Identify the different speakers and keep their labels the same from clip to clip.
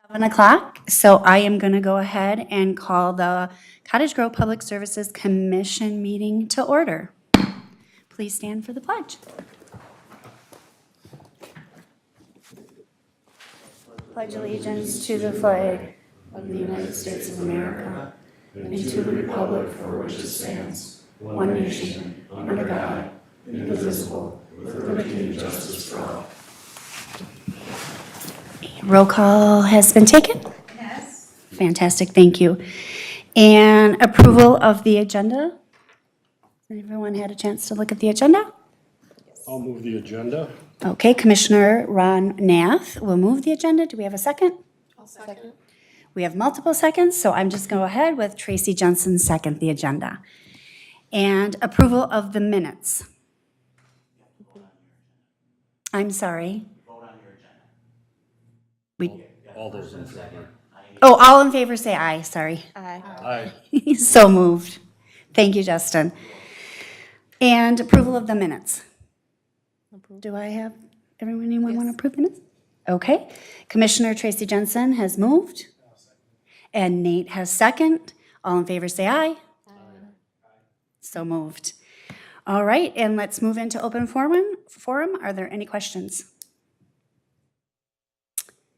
Speaker 1: 7 o'clock, so I am going to go ahead and call the Cottage Grove Public Services Commission meeting to order. Please stand for the pledge. Pledge allegiance to the flag of the United States of America and to the republic for which it stands, one nation, under God, indivisible, with liberty and justice for all. Roll call has been taken? Yes. Fantastic, thank you. And approval of the agenda? Everyone had a chance to look at the agenda?
Speaker 2: I'll move the agenda.
Speaker 1: Okay, Commissioner Ron Nath will move the agenda. Do we have a second?
Speaker 3: I'll second.
Speaker 1: We have multiple seconds, so I'm just going to go ahead with Tracy Jensen second the agenda. And approval of the minutes. I'm sorry. We,
Speaker 2: All those in favor?
Speaker 1: all in favor say aye, sorry.
Speaker 3: Aye.
Speaker 2: Aye.
Speaker 1: So moved. Thank you, Justin. And approval of the minutes. Do I have, anyone want to approve the minutes? Okay. Commissioner Tracy Jensen has moved. And Nate has second. All in favor say aye. Aye. So moved. All right, and let's move into open forum. Are there any questions?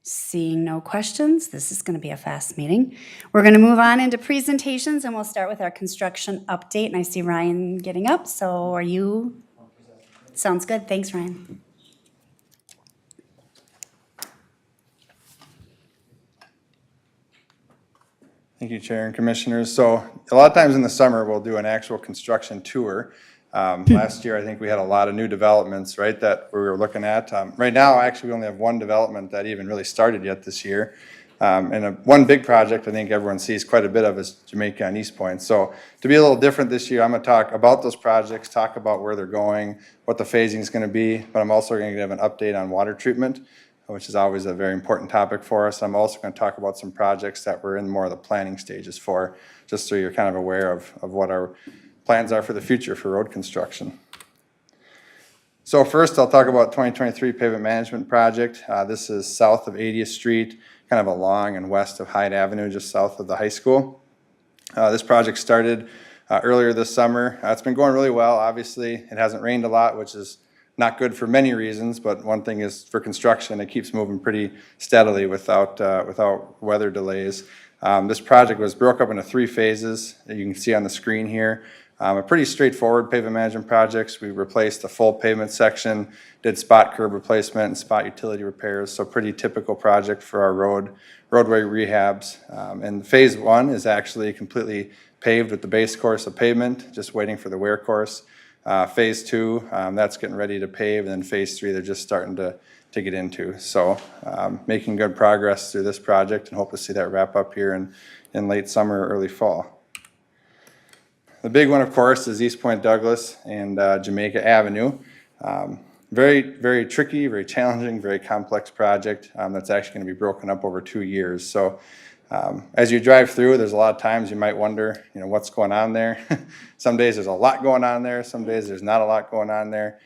Speaker 1: Seeing no questions, this is going to be a fast meeting. We're going to move on into presentations, and we'll start with our construction update. And I see Ryan getting up, so are you? Sounds good. Thanks, Ryan.
Speaker 4: Thank you, Chair and Commissioners. So a lot of times in the summer, we'll do an actual construction tour. Last year, I think we had a lot of new developments, right, that we were looking at. Right now, actually, we only have one development that even really started yet this year. And one big project I think everyone sees quite a bit of is Jamaica and East Point. So to be a little different this year, I'm going to talk about those projects, talk about where they're going, what the phasing is going to be, but I'm also going to give an update on water treatment, which is always a very important topic for us. I'm also going to talk about some projects that we're in more of the planning stages for, just so you're kind of aware of what our plans are for the future for road construction. So first, I'll talk about 2023 pavement management project. This is south of 80th Street, kind of along and west of Hyde Avenue, just south of the high school. This project started earlier this summer. It's been going really well. Obviously, it hasn't rained a lot, which is not good for many reasons, but one thing is for construction, it keeps moving pretty steadily without weather delays. This project was broke up into 3 phases that you can see on the screen here. A pretty straightforward pavement management projects. We replaced the full pavement section, did spot curb replacement and spot utility repairs, so pretty typical project for our roadway rehabs. And phase 1 is actually completely paved with the base course of pavement, just waiting for the wear course. Phase 2, that's getting ready to pave, and then phase 3 they're just starting to get into. So making good progress through this project and hope to see that wrap up here in late summer or early fall. The big one, of course, is East Point Douglas and Jamaica Avenue. Very, very tricky, very challenging, very complex project that's actually going to be broken up over 2 years. So as you drive through, there's a lot of times you might wonder, what's going on there. Some days there's a lot going on there. Some days there's not a lot going on there.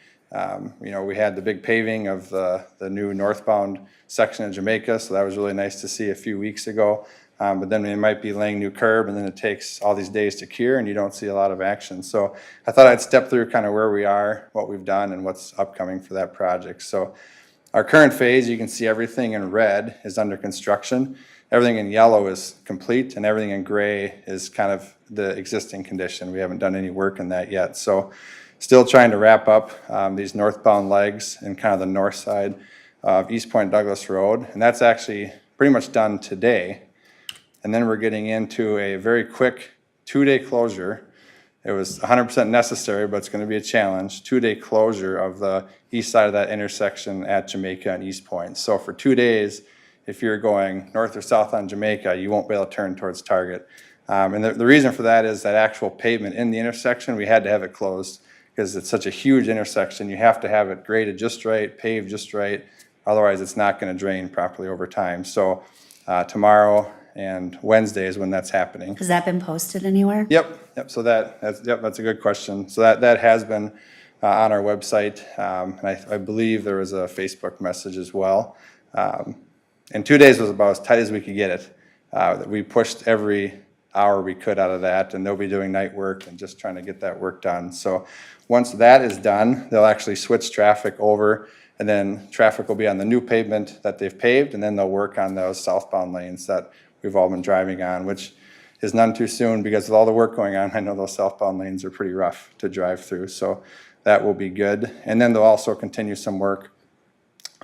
Speaker 4: We had the big paving of the new northbound section of Jamaica, so that was really nice to see a few weeks ago. But then they might be laying new curb, and then it takes all these days to cure, and you don't see a lot of action. So I thought I'd step through kind of where we are, what we've done, and what's upcoming for that project. So our current phase, you can see everything in red is under construction. Everything in yellow is complete, and everything in gray is kind of the existing condition. We haven't done any work in that yet. So still trying to wrap up these northbound legs and kind of the north side of East Point Douglas Road, and that's actually pretty much done today. And then we're getting into a very quick 2-day closure. It was 100% necessary, but it's going to be a challenge. 2-day closure of the east side of that intersection at Jamaica and East Point. So for 2 days, if you're going north or south on Jamaica, you won't be able to turn towards Target. And the reason for that is that actual pavement in the intersection, we had to have it closed because it's such a huge intersection. You have to have it graded just right, paved just right. Otherwise, it's not going to drain properly over time. So tomorrow and Wednesday is when that's happening.
Speaker 1: Has that been posted anywhere?
Speaker 4: Yep. So that's a good question. So that has been on our website, and I believe there was a Facebook message as well. And 2 days was about as tight as we could get it. We pushed every hour we could out of that, and they'll be doing night work and just trying to get that work done. So once that is done, they'll actually switch traffic over, and then traffic will be on the new pavement that they've paved, and then they'll work on those southbound lanes that we've all been driving on, which is none too soon because with all the work going on, I know those southbound lanes are pretty rough to drive through. So that will be good. And then they'll also continue some work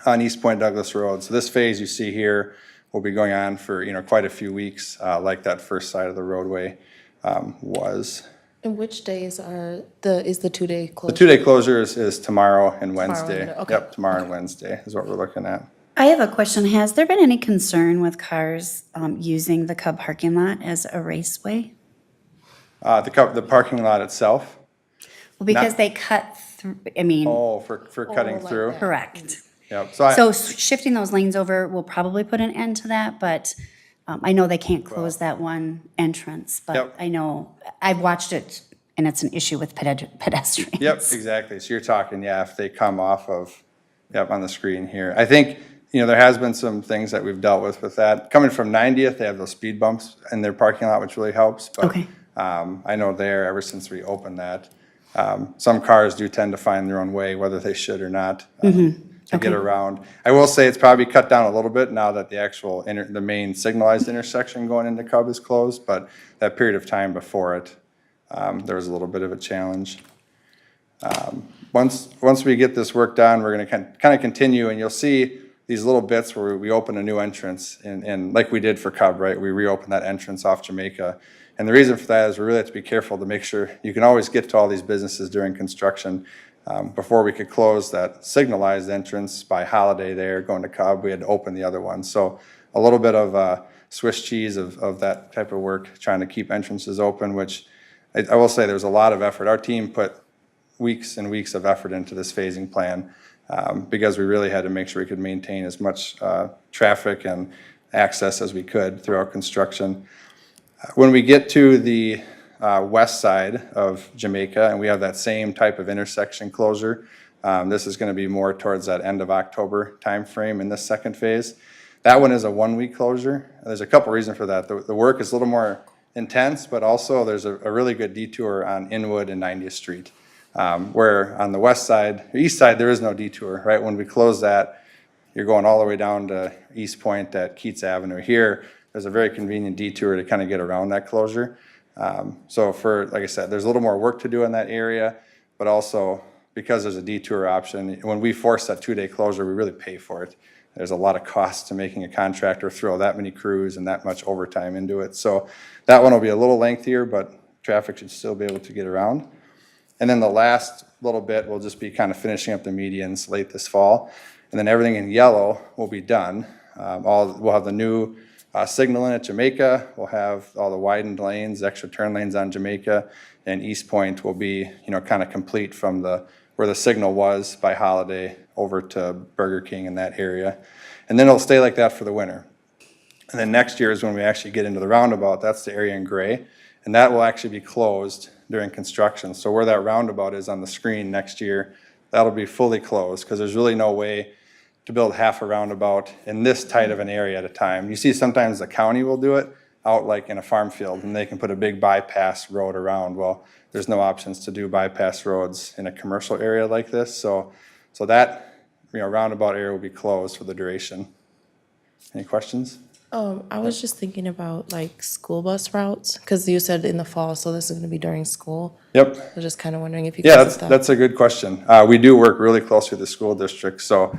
Speaker 4: on East Point Douglas Road. So this phase you see here will be going on for, quite a few weeks, like that first side of the roadway was.
Speaker 3: And which days is the 2-day
Speaker 4: The
Speaker 3: closure?
Speaker 4: 2-day closure is tomorrow and Wednesday.
Speaker 3: okay.
Speaker 4: Yep, tomorrow and Wednesday is what we're looking at.
Speaker 1: I have a question. Has there been any concern with cars using the Cub parking lot as a raceway?
Speaker 4: The parking lot itself?
Speaker 1: Well, because
Speaker 4: Not-
Speaker 1: they cut through,
Speaker 4: Oh, for cutting
Speaker 3: like
Speaker 4: through?
Speaker 3: that.
Speaker 1: correct.
Speaker 4: Yep,
Speaker 1: So shifting those lanes over will probably put an end to that, but I know they can't close that one entrance. But
Speaker 4: Yep.
Speaker 1: I know, I've watched it, and it's an issue with pedestrians.
Speaker 4: Yep, exactly. So you're talking, if they come off of, on the screen here. I think, there has been some things that we've dealt with that. Coming from 90th, they have those speed bumps in their parking lot, which really helps. But,
Speaker 1: Okay.
Speaker 4: I know there, ever since we opened that, some cars do tend to find their own way, whether they should or not, to get around. I will say it's probably cut down a little bit now that the actual, the main signalized intersection going into Cub is closed, but that period of time before it, there was a little bit of a challenge. Once we get this work done, we're gonna kind of continue, and you'll see these little bits where we open a new entrance, and like we did for Cub, right? We reopened that entrance off Jamaica. And the reason for that is we really have to be careful to make sure you can always get to all these businesses during construction. Before we could close that signalized entrance by Holiday there, going to Cub, we had to open the other one. So a little bit of Swiss cheese of that type of work, trying to keep entrances open, which I will say there's a lot of effort. Our team put weeks and weeks of effort into this phasing plan because we really had to make sure we could maintain as much traffic and access as we could throughout construction. When we get to the west side of Jamaica, and we have that same type of intersection closure, this is going to be more towards that end of October timeframe in this second phase. That one is a 1-week closure. There's a couple reasons for that. The work is a little more intense, but also there's a really good detour on Inwood and 90th Street, where on the west side, or east side, there is no detour, right? When we close that, you're going all the way down to East Point at Keats Avenue. Here, there's a very convenient detour to kind of get around that closure. So like I said, there's a little more work to do in that area, but also because there's a detour option, when we force that 2-day closure, we really pay for it. There's a lot of cost to making a contractor throw that many crews and that much overtime into it. So that one will be a little lengthier, but traffic should still be able to get around. And then the last little bit will just be kind of finishing up the medians late this fall. And then everything in yellow will be done. We'll have the new signal in at Jamaica. We'll have all the widened lanes, extra turn lanes on Jamaica, and East Point will be, kind of complete from where the signal was by Holiday over to Burger King in that area. And then it'll stay like that for the winter. And then next year is when we actually get into the roundabout. That's the area in gray, and that will actually be closed during construction. So where that roundabout is on the screen next year, that'll be fully closed because there's really no way to build half a roundabout in this tight of an area at a time. You see sometimes the county will do it out like in a farm field, and they can put a big bypass road around. Well, there's no options to do bypass roads in a commercial area like this. So that roundabout area will be closed for the duration. Any questions?
Speaker 3: I was just thinking about like school bus routes, because you said in the fall, so this is gonna be during school.
Speaker 4: Yep.
Speaker 3: I was just kind of wondering if you could.
Speaker 4: Yeah,
Speaker 3: put that.
Speaker 4: that's a good question. We do work really closely with the school district, so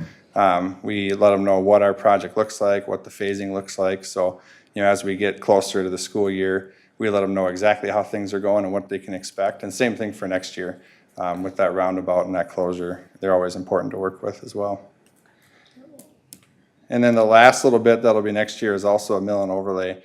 Speaker 4: we let them know what our project looks like, what the phasing looks like. So, as we get closer to the school year, we let them know exactly how things are going and what they can expect. And same thing for next year with that roundabout and that closure. They're always important to work with as well. And then the last little bit that'll be next year is also a mill and overlay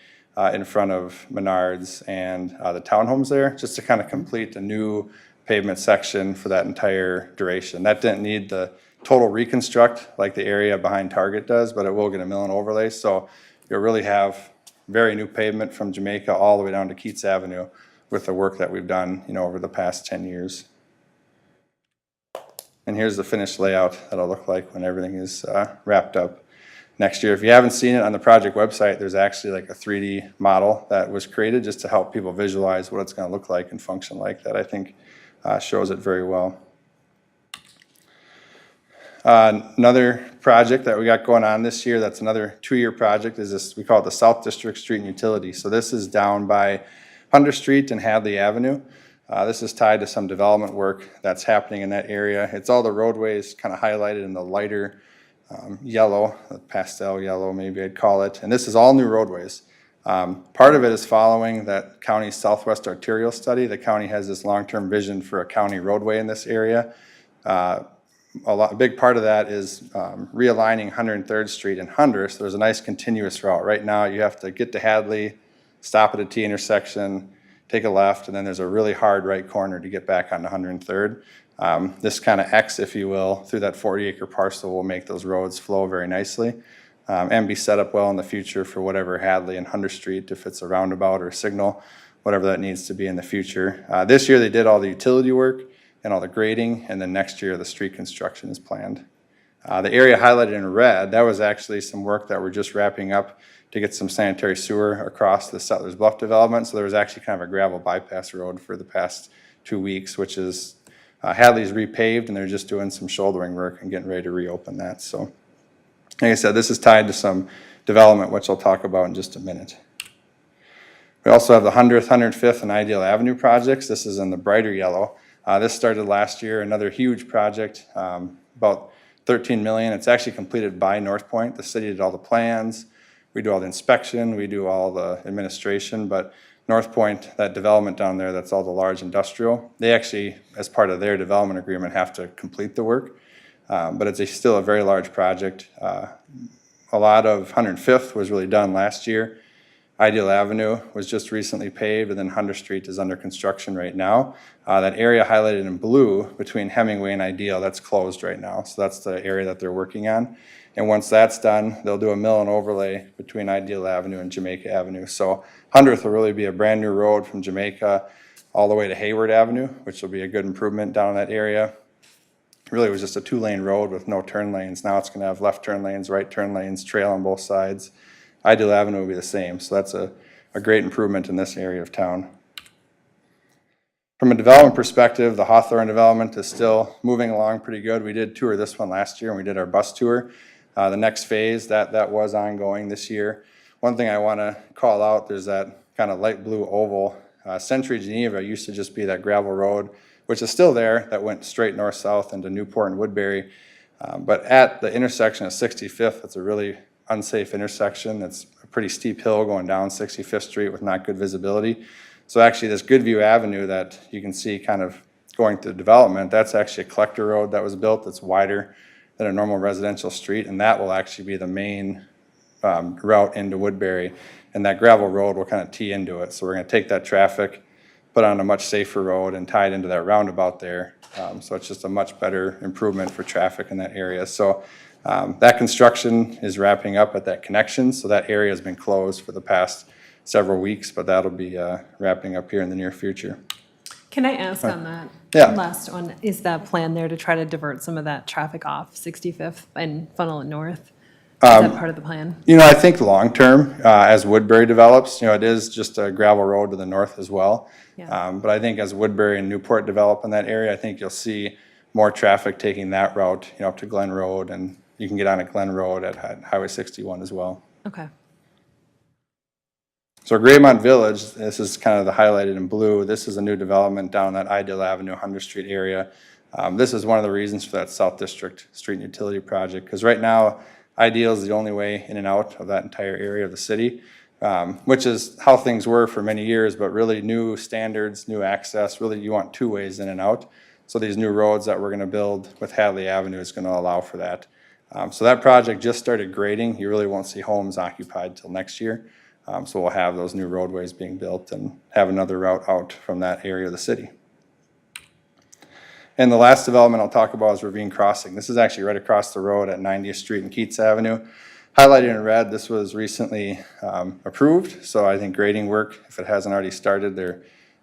Speaker 4: in front of Menards and the townhomes there, just to kind of complete a new pavement section for that entire duration. That didn't need the total reconstruct like the area behind Target does, but it will get a mill and overlay. So you'll really have very new pavement from Jamaica all the way down to Keats Avenue with the work that we've done, over the past 10 years. And here's the finished layout that'll look like when everything is wrapped up. next year. If you haven't seen it on the project website, there's actually like a 3D model that was created just to help people visualize what it's going to look like and function like. That I think shows it very well. Another project that we got going on this year, that's another 2-year project, is this, we call it the South District Street and Utility. So this is down by Hunter Street and Hadley Avenue. This is tied to some development work that's happening in that area. It's all the roadways kind of highlighted in the lighter yellow, pastel yellow maybe I'd call it. And this is all new roadways. Part of it is following that county's Southwest Arterial Study. The county has this long-term vision for a county roadway in this area. A big part of that is realigning 103rd Street and Hunter, so there's a nice continuous route. Right now, you have to get to Hadley, stop at a T intersection, take a left, and then there's a really hard right corner to get back onto 103rd. This kind of X, if you will, through that 40-acre parcel will make those roads flow very nicely and be set up well in the future for whatever Hadley and Hunter Street, if it's a roundabout or a signal, whatever that needs to be in the future. This year, they did all the utility work and all the grading, and then next year the street construction is planned. The area highlighted in red, that was actually some work that we're just wrapping up to get some sanitary sewer across the Settlers Bluff development. So there was actually kind of a gravel bypass road for the past 2 weeks, which is Hadley's repaved, and they're just doing some shouldering work and getting ready to reopen that. So like I said, this is tied to some development, which I'll talk about in just a minute. We also have the 100th, 105th, and Ideal Avenue projects. This is in the brighter yellow. This started last year, another huge project, about $13 million. It's actually completed by North Point. The city did all the plans. We do all the inspection. We do all the administration. But North Point, that development down there, that's all the large industrial. They actually, as part of their development agreement, have to complete the work. But it's still a very large project. A lot of 105th was really done last year. Ideal Avenue was just recently paved, and then Hunter Street is under construction right now. That area highlighted in blue between Hemingway and Ideal, that's closed right now. So that's the area that they're working on. And once that's done, they'll do a mill and overlay between Ideal Avenue and Jamaica Avenue. So 100th will really be a brand new road from Jamaica all the way to Hayward Avenue, which will be a good improvement down in that area. It really was just a 2-lane road with no turn lanes. Now it's gonna have left turn lanes, right turn lanes, trail on both sides. Ideal Avenue will be the same, so that's a great improvement in this area of town. From a development perspective, the Hawthorne development is still moving along pretty good. We did tour this one last year, and we did our bus tour. The next phase, that was ongoing this year. One thing I want to call out, there's that kind of light blue oval. Century Geneva used to just be that gravel road, which is still there, that went straight north-south into Newport and Woodbury. But at the intersection of 65th, it's a really unsafe intersection. It's a pretty steep hill going down 65th Street with not good visibility. So actually this Goodview Avenue that you can see kind of going through development, that's actually a collector road that was built that's wider than a normal residential street, and that will actually be the main route into Woodbury, and that gravel road will kind of tee into it. So we're going to take that traffic, put on a much safer road, and tie it into that roundabout there. So it's just a much better improvement for traffic in that area. So that construction is wrapping up at that connection, so that area has been closed for the past several weeks, but that'll be wrapping up here in the near future.
Speaker 5: Can I ask on that?
Speaker 4: Yeah.
Speaker 5: Last one, is that plan there to try to divert some of that traffic off 65th and funnel it north? Is that part of the plan?
Speaker 4: You know, I think long-term, as Woodbury develops, you know, it is just a gravel road to the north as well.
Speaker 5: Yeah.
Speaker 4: But I think as Woodbury and Newport develop in that area, I think you'll see more traffic taking that route, you know, up to Glen Road, and you can get on at Glen Road at Highway 61 as well.
Speaker 5: Okay.
Speaker 4: So Graymont Village, this is kind of the highlighted in blue. This is a new development down that Ideal Avenue, 100th Street area. This is one of the reasons for that South District Street and Utility Project, because right now, Ideal is the only way in and out of that entire area of the city, which is how things were for many years, but really new standards, new access, really you want 2 ways in and out. So these new roads that we're gonna build with Hadley Avenue is gonna allow for that. So that project just started grading. You really won't see homes occupied till next year. So we'll have those new roadways being built and have another route out from that area of the city. And the last development I'll talk about is Ravine Crossing. This is actually right across the road at 90th Street and Keats Avenue. Highlighted in red, this was recently approved. So I think grading work, if it hasn't already started,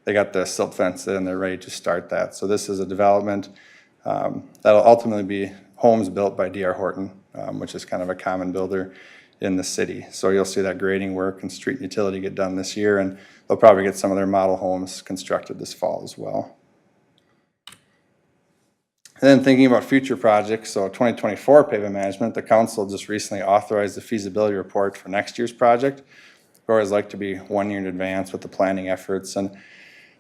Speaker 4: they got the silt fence in, they're ready to start that. So this is a development that'll ultimately be homes built by D.R. Horton. which is kind of a common builder in the city. So you'll see that grading work and street utility get done this year, and they'll probably get some of their model homes constructed this fall as well. And then thinking about future projects, so 2024 pavement management, the council just recently authorized the feasibility report for next year's project. We always like to be 1 year in advance with the planning efforts, and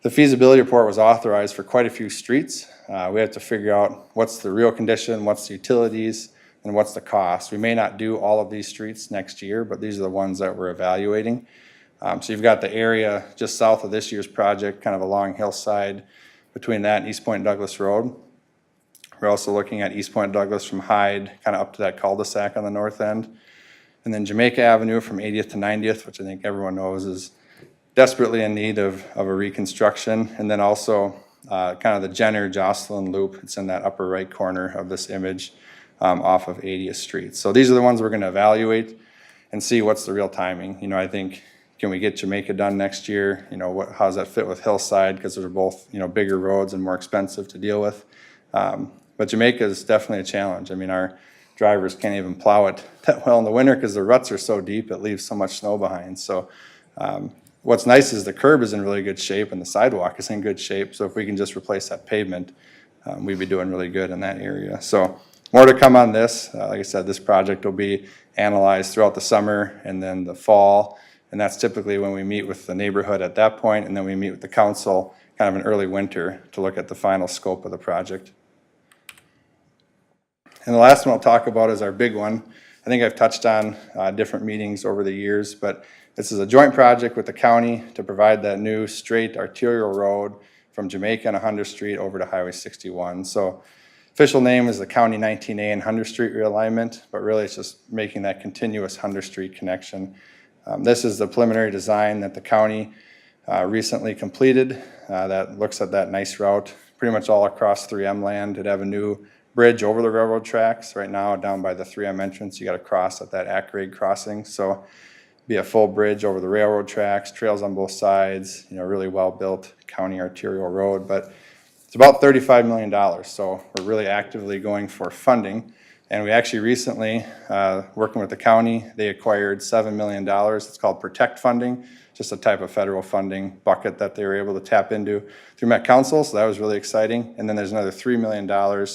Speaker 4: the feasibility report was authorized for quite a few streets. We have to figure out what's the real condition, what's the utilities, and what's the cost. We may not do all of these streets next year, but these are the ones that we're evaluating. So you've got the area just south of this year's project, kind of along Hillside, between that and East Point Douglas Road. We're also looking at East Point Douglas from Hyde, kind of up to that cul-de-sac on the north end. And then Jamaica Avenue from 80th to 90th, which I think everyone knows is desperately in need of a reconstruction. And then also kind of the Jenner-Jocelyn Loop. It's in that upper right corner of this image off of 80th Street. So these are the ones we're gonna evaluate and see what's the real timing. You know, I think, can we get Jamaica done next year? You know, how does that fit with Hillside? Because they're both, you know, bigger roads and more expensive to deal with. But Jamaica is definitely a challenge. I mean, our drivers can't even plow it that well in the winter because the ruts are so deep, it leaves so much snow behind. So what's nice is the curb is in really good shape and the sidewalk is in good shape. So if we can just replace that pavement, we'd be doing really good in that area. So more to come on this. Like I said, this project will be analyzed throughout the summer and then the fall. And that's typically when we meet with the neighborhood at that point, and then we meet with the council kind of in early winter to look at the final scope of the project. And the last one I'll talk about is our big one. I think I've touched on different meetings over the years, but this is a joint project with the county to provide that new straight arterial road from Jamaica and 100th Street over to Highway 61. So official name is the County 19A and 100th Street realignment, but really it's just making that continuous 100th Street connection. This is the preliminary design that the county recently completed that looks at that nice route pretty much all across 3M land. It'd have a new bridge over the railroad tracks. Right now down by the 3M entrance, you got to cross at that at-grade crossing. So be a full bridge over the railroad tracks, trails on both sides, you know, really well-built county arterial road. But it's about $35 million. So we're really actively going for funding. And we actually recently, working with the county, they acquired $7 million. It's called Protect funding, just a type of federal funding bucket that they were able to tap into through Met Council. So that was really exciting. And then there's another $3 million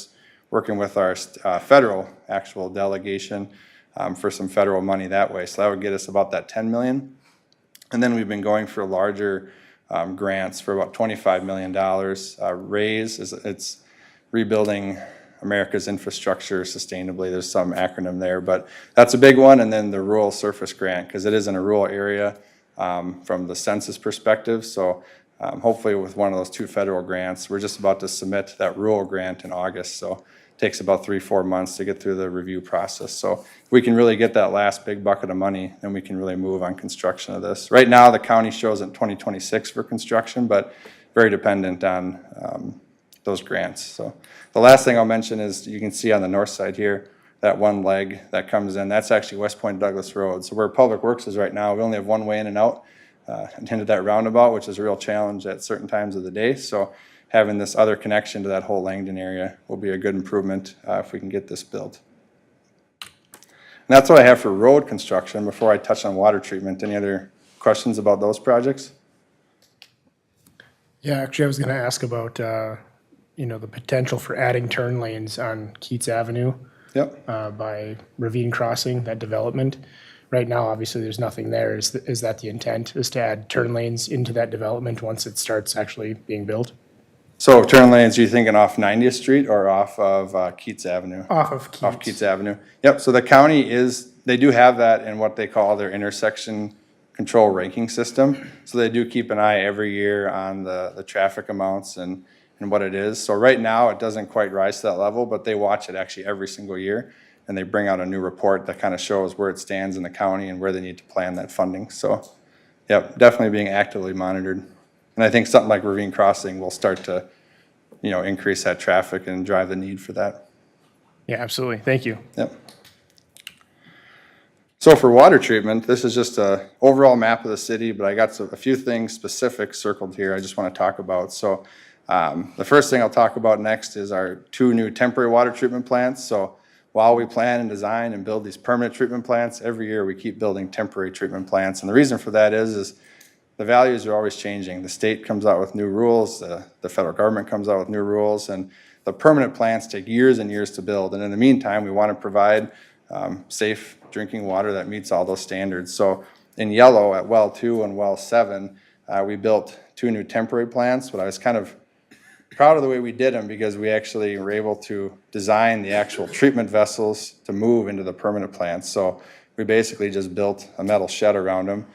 Speaker 4: working with our federal actual delegation for some federal money that way. So that would get us about that 10 million. And then we've been going for larger grants for about $25 million. RAISE, it's Rebuilding America's Infrastructure Sustainably. There's some acronym there, but that's a big one. And then the Rural Surface Grant, because it is in a rural area from the census perspective. So hopefully with one of those 2 federal grants, we're just about to submit that rural grant in August. So it takes about 3-4 months to get through the review process. So if we can really get that last big bucket of money, then we can really move on construction of this. Right now, the county shows in 2026 for construction, but very dependent on those grants. So the last thing I'll mention is you can see on the north side here, that one leg that comes in, that's actually West Point Douglas Road. So where Public Works is right now, we only have one way in and out into that roundabout, which is a real challenge at certain times of the day. So having this other connection to that whole Langdon area will be a good improvement if we can get this built. And that's what I have for road construction. Before I touch on water treatment, any other questions about those projects?
Speaker 6: Yeah, actually, I was going to ask about, you know, the potential for adding turn lanes on Keats Avenue.
Speaker 4: Yep.
Speaker 6: By Ravine Crossing, that development. Right now, obviously, there's nothing there. Is that the intent, is to add turn lanes into that development once it starts actually being built?
Speaker 4: So turn lanes, are you thinking off 90th Street or off of Keats Avenue?
Speaker 6: Off of Keats.
Speaker 4: Off Keats Avenue. Yep, so the county they do have that in what they call their intersection control ranking system. So they do keep an eye every year on the traffic amounts and what it is. So right now, it doesn't quite rise to that level, but they watch it actually every single year. And they bring out a new report that kind of shows where it stands in the county and where they need to plan that funding. So, yep, definitely being actively monitored. And I think something like Ravine Crossing will start to, you know, increase that traffic and drive the need for that.
Speaker 6: Yeah, absolutely. Thank you.
Speaker 4: Yep. So for water treatment, this is just a overall map of the city, but I got a few things specific circled here I just want to talk about. So the first thing I'll talk about next is our 2 new temporary water treatment plants. So while we plan and design and build these permanent treatment plants, every year we keep building temporary treatment plants. And the reason for that is the values are always changing. The state comes out with new rules, the federal government comes out with new rules, and the permanent plants take years and years to build. And in the meantime, we want to provide safe drinking water that meets all those standards. So in yellow at well 2 and well 7, we built 2 new temporary plants, but I was kind of proud of the way we did them because we actually were able to design the actual treatment vessels to move into the permanent plants. So we basically just built a metal shed around them,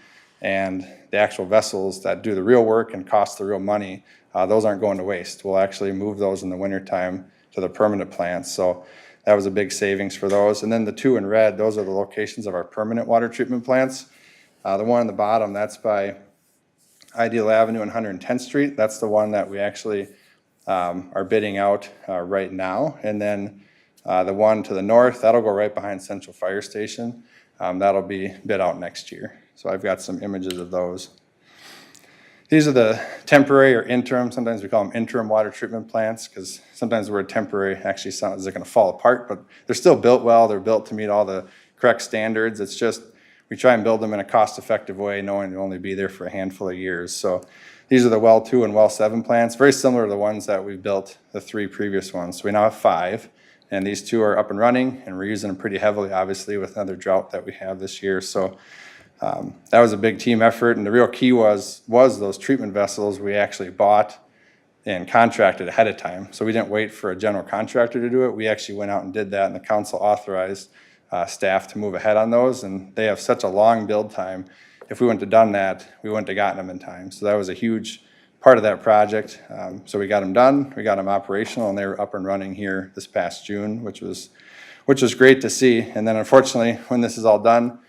Speaker 4: and the actual vessels that do the real work and cost the real money, those aren't going to waste. We'll actually move those in the wintertime to the permanent plants. So that was a big savings for those. And then the 2 in red, those are the locations of our permanent water treatment plants. The one on the bottom, that's by Ideal Avenue and 110th Street. That's the one that we actually are bidding out right now. And then the one to the north, that'll go right behind Central Fire Station. That'll be bid out next year. So I've got some images of those. These are the temporary or interim, sometimes we call them interim water treatment plants because sometimes the word temporary actually sounds like they're going to fall apart, but they're still built well. They're built to meet all the correct standards. It's just we try and build them in a cost-effective way, knowing they'll only be there for a handful of years. So these are the well 2 and well 7 plants, very similar to the ones that we built, the 3 previous ones. So we now have 5, and these 2 are up and running, and we're using them pretty heavily, obviously, with another drought that we have this year. So that was a big team effort, and the real key was those treatment vessels we actually bought and contracted ahead of time. So we didn't wait for a general contractor to do it. We actually went out and did that, and the council authorized staff to move ahead on those, and they have such a long build time. If we wouldn't have done that, we wouldn't have gotten them in time. So that was a huge part of that project. So we got them done, we got them operational, and they were up and running here this past June, which was great to see. And then unfortunately, when this is all done,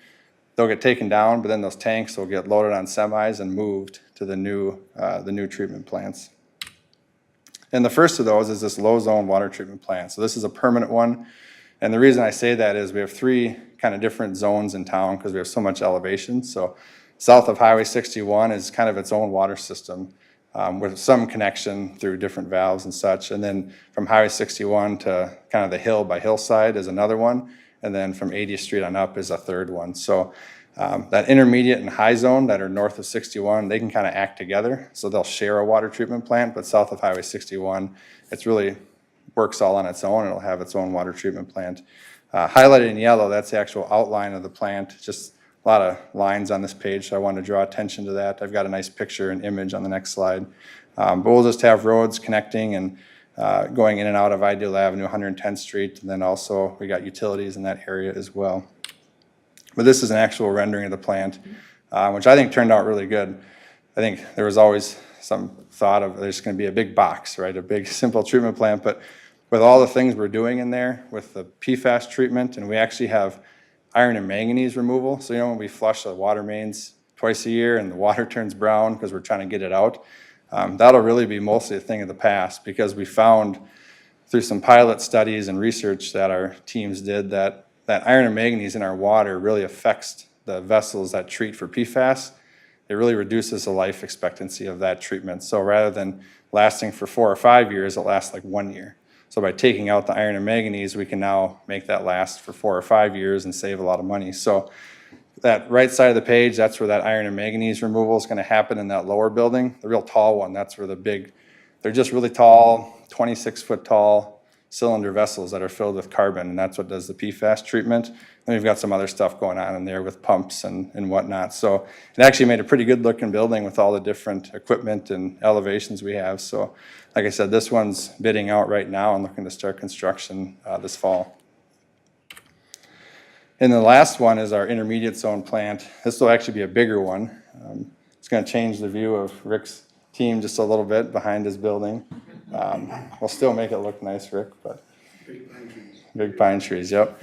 Speaker 4: they'll get taken down, but then those tanks will get loaded on semis and moved to the new treatment plants. And the first of those is this low zone water treatment plant. So this is a permanent one. And the reason I say that is we have 3 kind of different zones in town because we have so much elevation. So south of Highway 61 is kind of its own water system with some connection through different valves and such. And then from Highway 61 to kind of the hill by Hillside is another one. And then from 80th Street on up is a third one. So that intermediate and high zone that are north of 61, they can kind of act together. So they'll share a water treatment plant, but south of Highway 61, it's really works all on its own. It'll have its own water treatment plant. Highlighted in yellow, that's the actual outline of the plant. Just a lot of lines on this page, so I wanted to draw attention to that. I've got a nice picture and image on the next slide. But we'll just have roads connecting and going in and out of Ideal Avenue, 110th Street, and then also we got utilities in that area as well. But this is an actual rendering of the plant, which I think turned out really good. I think there was always some thought of there's going to be a big box, right? A big simple treatment plant, but with all the things we're doing in there, with the PFAS treatment, and we actually have iron and manganese removal. So when we flush the water mains twice a year and the water turns brown because we're trying to get it out, that'll really be mostly a thing of the past because we found through some pilot studies and research that our teams did that iron and manganese in our water really affects the vessels that treat for PFAS. It really reduces the life expectancy of that treatment. So rather than lasting for 4 or 5 years, it lasts like 1 year. So by taking out the iron and manganese, we can now make that last for 4 or 5 years and save a lot of money. So that right side of the page, that's where that iron and manganese removal is going to happen in that lower building. The real tall one, that's where they're just really tall, 26-foot tall cylinder vessels that are filled with carbon, and that's what does the PFAS treatment. And we've got some other stuff going on in there with pumps and whatnot. So it actually made a pretty good looking building with all the different equipment and elevations we have. So like I said, this one's bidding out right now and looking to start construction this fall. And the last one is our intermediate zone plant. This will actually be a bigger one. It's going to change the view of Rick's team just a little bit behind his building. We'll still make it look nice, Rick, but big pine trees, yep.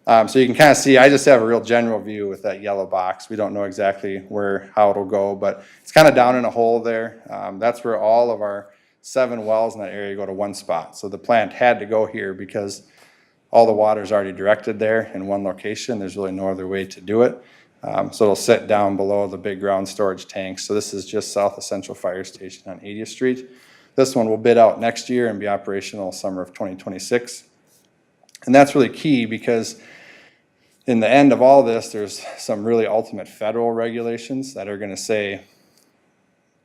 Speaker 4: So you can kind of see, I just have a real general view with that yellow box. We don't know exactly how it'll go, but it's kind of down in a hole there. That's where all of our 7 wells in that area go to one spot. So the plant had to go here because all the water is already directed there in one location. There's really no other way to do it. So it'll sit down below the big ground storage tanks. So this is just south of Central Fire Station on 80th Street. This one will bid out next year and be operational summer of 2026. And that's really key because in the end of all this, there's some really ultimate federal regulations that are gonna say,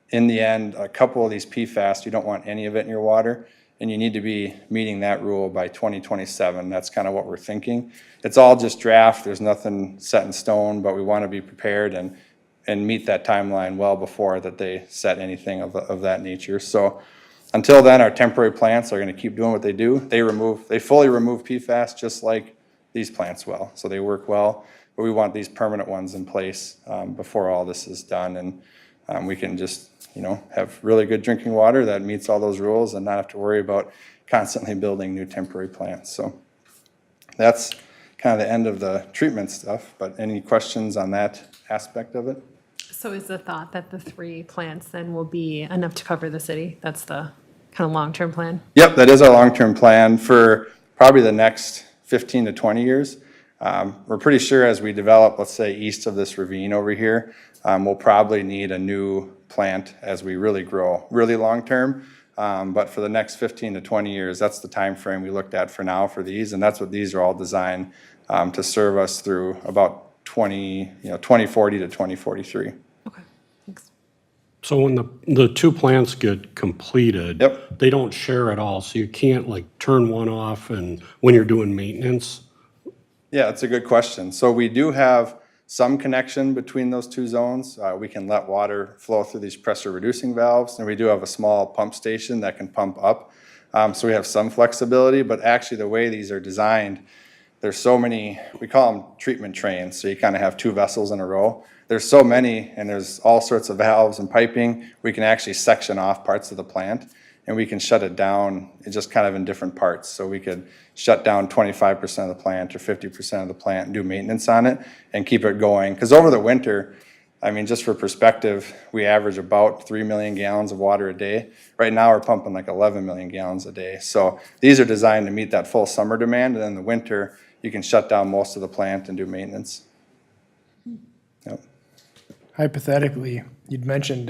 Speaker 4: in the end, a couple of these PFAS, you don't want any of it in your water, and you need to be meeting that rule by 2027. That's kind of what we're thinking. It's all just draft, there's nothing set in stone, but we want to be prepared and meet that timeline well before that they set anything of that nature. So until then, our temporary plants are going to keep doing what they do. They fully remove PFAS just like these plants will, so they work well. But we want these permanent ones in place before all this is done, and we can just, have really good drinking water that meets all those rules and not have to worry about constantly building new temporary plants. So that's kind of the end of the treatment stuff, but any questions on that aspect of it?
Speaker 5: So is the thought that the 3 plants then will be enough to cover the city? That's the kind of long-term plan?
Speaker 4: Yep, that is our long-term plan for probably the next 15 to 20 years. We're pretty sure as we develop, let's say, east of this ravine over here, we'll probably need a new plant as we really grow, really long-term. But for the next 15 to 20 years, that's the time frame we looked at for now for these, and that's what these are all designed to serve us through about 2040 to 2043.
Speaker 5: Okay, thanks.
Speaker 2: So when the 2 plants get completed.
Speaker 4: Yep.
Speaker 2: They don't share at all, so you can't like turn one off and when you're doing maintenance?
Speaker 4: Yeah, that's a good question. So we do have some connection between those 2 zones. We can let water flow through these pressure reducing valves, and we do have a small pump station that can pump up. So we have some flexibility, but actually the way these are designed, there's so many, we call them treatment trains, so you kind of have 2 vessels in a row. There's so many, and there's all sorts of valves and piping, we can actually section off parts of the plant, and we can shut it down just kind of in different parts. So we could shut down 25% of the plant or 50% of the plant and do maintenance on it and keep it going. Because over the winter, I mean, just for perspective, we average about 3 million gallons of water a day. Right now, we're pumping like 11 million gallons a day. So these are designed to meet that full summer demand, and then in the winter, you can shut down most of the plant and do maintenance. Yep.
Speaker 6: Hypothetically, you'd mentioned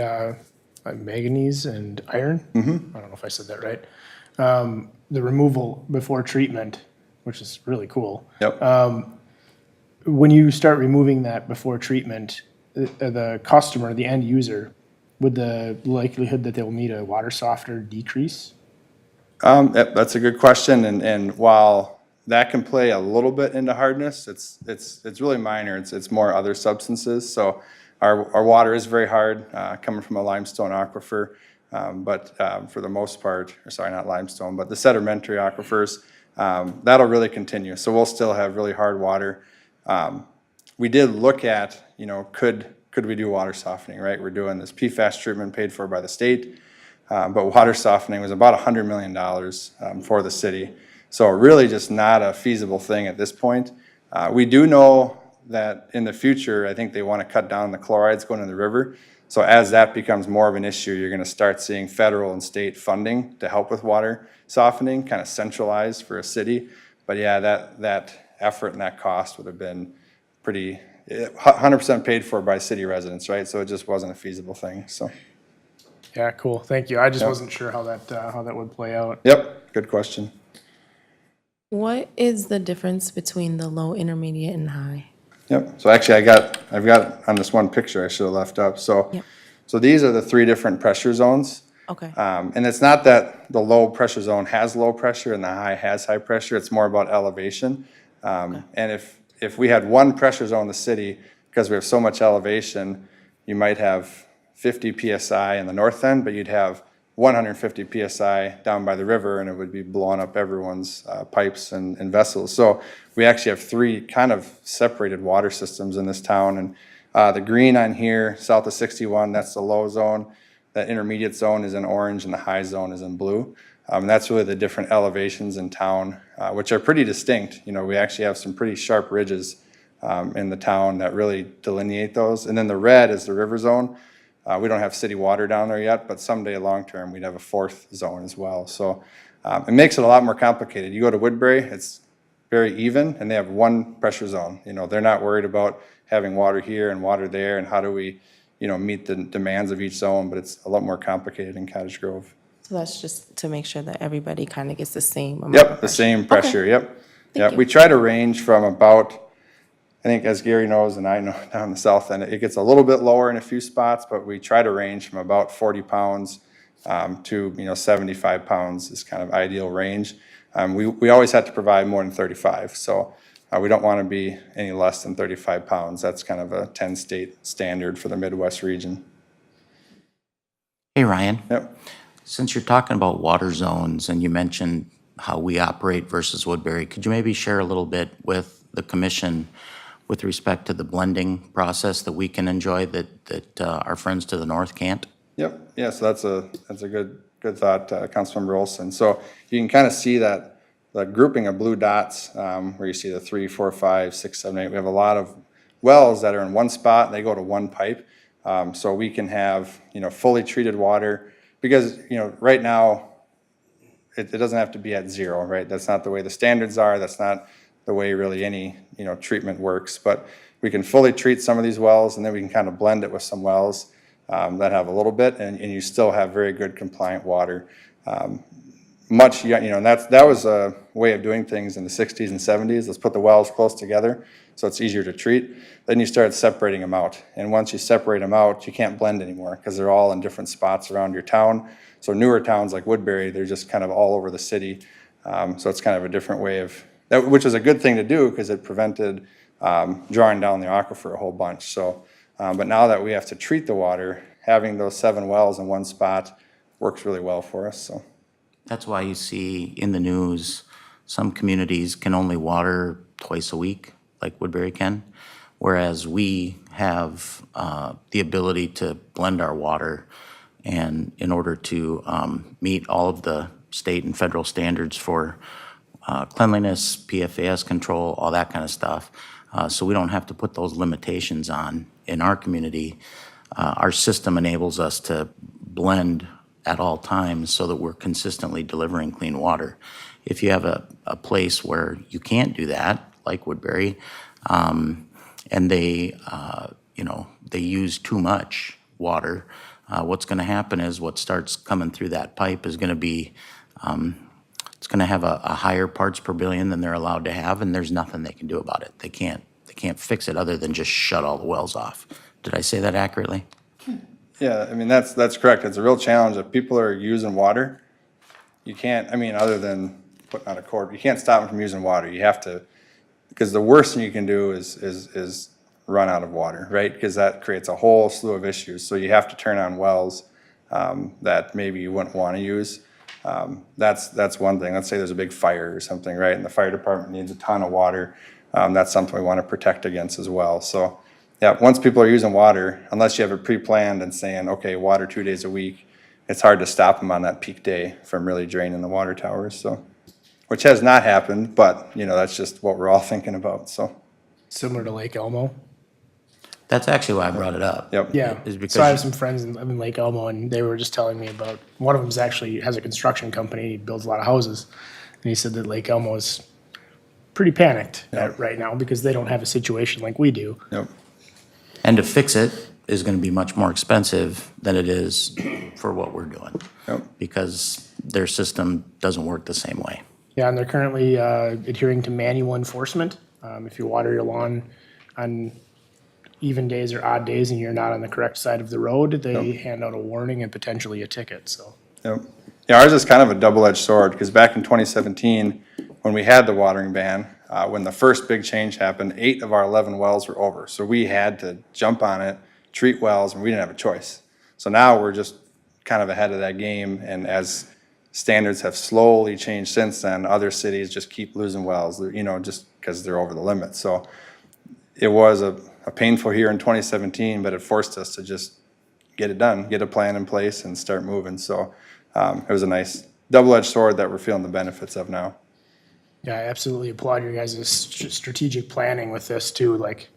Speaker 6: like manganese and iron. I don't know if I said that right. The removal before treatment, which is really cool.
Speaker 4: Yep.
Speaker 6: When you start removing that before treatment, the customer, the end user, would the likelihood that they'll need a water softener decrease?
Speaker 4: Yep, that's a good question, and while that can play a little bit into hardness, it's really minor. It's more other substances. So our water is very hard, coming from a limestone aquifer, but for the most part, or sorry, not limestone, but the sedimentary aquifers, that'll really continue. So we'll still have really hard water. We did look at, could we do water softening, right? We're doing this PFAS treatment paid for by the state, but water softening was about $100 million for the city. So really just not a feasible thing at this point. We do know that in the future, I think they want to cut down the chlorides going in the river. So as that becomes more of an issue, you're going to start seeing federal and state funding to help with water softening, kind of centralized for a city. But yeah, that effort and that cost would have been pretty 100% paid for by city residents, right? So it just wasn't a feasible thing. So
Speaker 6: Yeah, cool. Thank you. I just wasn't sure how that would play out.
Speaker 4: yep, good question.
Speaker 3: What is the difference between the low, intermediate, and high?
Speaker 4: Yep. So actually, I've got on this one picture I should have left up. So,
Speaker 3: Yep.
Speaker 4: so these are the 3 different pressure zones.
Speaker 3: Okay.
Speaker 4: And it's not that the low pressure zone has low pressure and the high has high pressure. It's more about elevation. And if we had one pressure zone in the city, because we have so much elevation, you might have 50 PSI in the north end, but you'd have 150 PSI down by the river, and it would be blowing up everyone's pipes and vessels. So we actually have 3 kind of separated water systems in this town. And the green on here, south of 61, that's the low zone. That intermediate zone is in orange, and the high zone is in blue. And that's really the different elevations in town, which are pretty distinct. We actually have some pretty sharp ridges in the town that really delineate those. And then the red is the river zone. We don't have city water down there yet, but someday long-term, we'd have a 4th zone as well. So it makes it a lot more complicated. You go to Woodbury, it's very even, and they have 1 pressure zone. They're not worried about having water here and water there, and how do we, meet the demands of each zone, but it's a lot more complicated in Cottage Grove.
Speaker 3: So that's just to make sure that everybody kind of gets the same amount of
Speaker 4: Yep, the
Speaker 3: pressure.
Speaker 4: same pressure, yep. Yeah, we try to range from about, I think as Gary knows and I know down the south end, it gets a little bit lower in a few spots, but we try to range from about 40 pounds to, 75 pounds is kind of ideal range. We always have to provide more than 35, so we don't want to be any less than 35 pounds. That's kind of a 10-state standard for the Midwest region.
Speaker 7: Hey, Ryan.
Speaker 4: Yep.
Speaker 7: Since you're talking about water zones and you mentioned how we operate versus Woodbury, could you maybe share a little bit with the commission with respect to the blending process that we can enjoy that our friends to the north can't?
Speaker 4: Yep, yeah, so that's a good thought, Councilmember Olson. So you can kind of see that, the grouping of blue dots, where you see the 3, 4, 5, 6, 7, 8. We have a lot of wells that are in one spot, and they go to one pipe. So we can have, fully treated water, because, right now, it doesn't have to be at zero, right? That's not the way the standards are, that's not the way really any, treatment works. But we can fully treat some of these wells, and then we can kind of blend it with some wells that have a little bit, and you still have very good compliant water. And that was a way of doing things in the 60s and 70s. Let's put the wells close together so it's easier to treat. Then you start separating them out. And once you separate them out, you can't blend anymore because they're all in different spots around your town. So newer towns like Woodbury, they're just kind of all over the city. So it's kind of a different way of, which is a good thing to do because it prevented drawing down the aquifer a whole bunch. So, but now that we have to treat the water, having those 7 wells in one spot works really well for us, so.
Speaker 7: That's why you see in the news, some communities can only water twice a week, like Woodbury can, whereas we have the ability to blend our water, and in order to meet all of the state and federal standards for cleanliness, PFAS control, all that kind of stuff, so we don't have to put those limitations on in our community. Our system enables us to blend at all times so that we're consistently delivering clean water. If you have a place where you can't do that, like Woodbury, and they use too much water, what's going to happen is what starts coming through that pipe is going to be, it's going to have a higher parts per billion than they're allowed to have, and there's nothing they can do about it. They can't fix it other than just shut all the wells off. Did I say that accurately?
Speaker 4: Yeah, I mean, that's correct. It's a real challenge. If people are using water, you can't, other than putting out a cord, you can't stop them from using water. You have to, because the worst thing you can do is run out of water, right? Because that creates a whole slew of issues. So you have to turn on wells that maybe you wouldn't want to use. That's one thing. Let's say there's a big fire or something, right? And the fire department needs a ton of water. That's something we want to protect against as well. So yeah, once people are using water, unless you have it pre-planned and saying, okay, water 2 days a week, it's hard to stop them on that peak day from really draining the water towers, so. Which has not happened, but, that's just what we're all thinking about, so.
Speaker 6: Similar to Lake Elmo.
Speaker 7: That's actually why I brought it up.
Speaker 4: Yep.
Speaker 6: Yeah,
Speaker 7: Is because
Speaker 6: so I have some friends in Lake Elmo, and they were just telling me about, one of them's actually has a construction company, he builds a lot of houses. And he said that Lake Elmo is pretty panicked right now because they don't have a situation like we do.
Speaker 4: Yep.
Speaker 7: And to fix it is going to be much more expensive than it is for what we're doing.
Speaker 4: Yep.
Speaker 7: Because their system doesn't work the same way.
Speaker 6: Yeah, and they're currently adhering to manual enforcement. If you water your lawn on even days or odd days and you're not on the correct side of the road, they hand out a warning and potentially a ticket, so.
Speaker 4: Yep. Yeah, ours is kind of a double-edged sword, because back in 2017, when we had the watering ban, when the first big change happened, 8 of our 11 wells were over. So we had to jump on it, treat wells, and we didn't have a choice. So now we're just kind of ahead of that game, and as standards have slowly changed since then, other cities just keep losing wells, just because they're over the limit. So it was a painful year in 2017, but it forced us to just get it done, get a plan in place, and start moving. So it was a nice double-edged sword that we're feeling the benefits of now.
Speaker 6: Yeah, I absolutely applaud your guys' strategic planning with this too, like,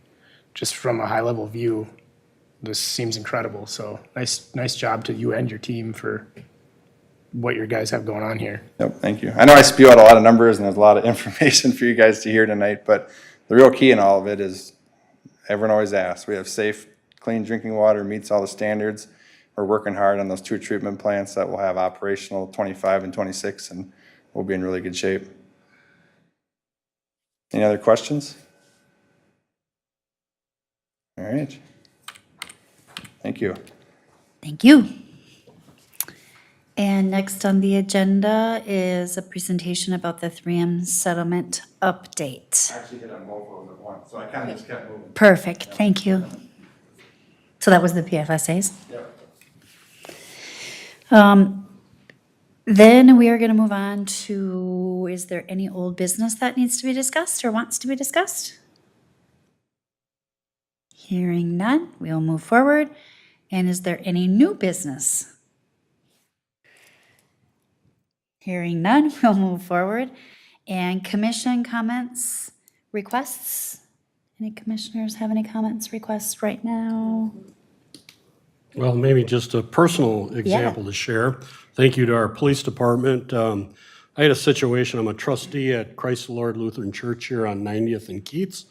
Speaker 6: just from a high-level view, this seems incredible. So nice job to you and your team for what your guys have going on here.
Speaker 4: Yep, thank you. I know I spew out a lot of numbers and there's a lot of information for you guys to hear tonight, but the real key in all of it is, everyone always asks, we have safe, clean drinking water, meets all the standards. We're working hard on those 2 treatment plants that will have operational 25 and 26, and we'll be in really good shape. Any other questions? All right. Thank you.
Speaker 1: Thank you. And next on the agenda is a presentation about the 3M settlement update.
Speaker 4: Actually hit on both of those at once, so I kind of just kept moving.
Speaker 1: Perfect, thank you. So that was the PFSAs.
Speaker 4: Yep.
Speaker 1: Then we are going to move on to, is there any old business that needs to be discussed or wants to be discussed? Hearing none, we'll move forward. And is there any new business? Hearing none, we'll move forward. And commission comments, requests? Any commissioners have any comments, requests right now?
Speaker 2: Well, maybe just a personal example to share. Thank you to our police department. I had a situation, I'm a trustee at Christ the Lord Lutheran Church here on 90th and Keats.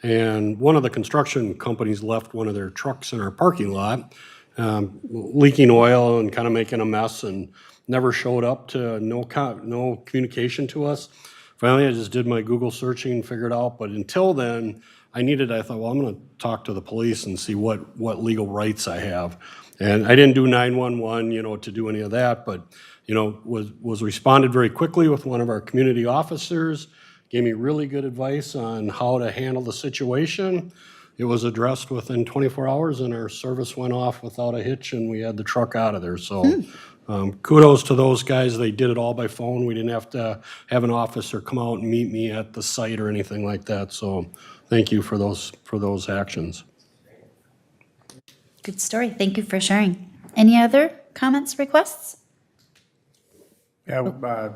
Speaker 2: And one of the construction companies left one of their trucks in our parking lot, leaking oil and kind of making a mess, and never showed up to no communication to us. Finally, I just did my Google searching and figured out, but until then, I thought, well, I'm gonna talk to the police and see what legal rights I have. And I didn't do 911, to do any of that, but, was responded very quickly with one of our community officers, gave me really good advice on how to handle the situation. It was addressed within 24 hours and our service went off without a hitch and we had the truck out of there. So kudos to those guys. They did it all by phone. We didn't have to have an officer come out and meet me at the site or anything like that. So thank you for those actions.
Speaker 1: Good story, thank you for sharing. Any other comments, requests?
Speaker 6: Yeah,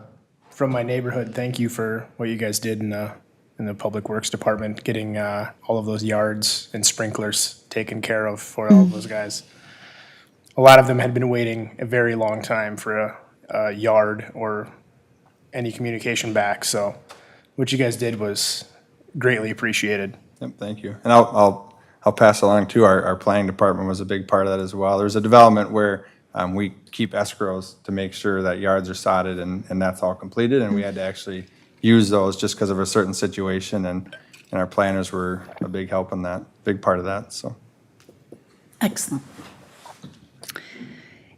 Speaker 6: from my neighborhood, thank you for what you guys did in the Public Works Department, getting all of those yards and sprinklers taken care of for all of those guys. A lot of them had been waiting a very long time for a yard or any communication back, so what you guys did was greatly appreciated.
Speaker 4: Yep, thank you. And I'll pass along too, our planning department was a big part of that as well. There's a development where we keep escrows to make sure that yards are sodded and that's all completed, and we had to actually use those just because of a certain situation, and our planners were a big help in that, big part of that, so.
Speaker 1: Excellent.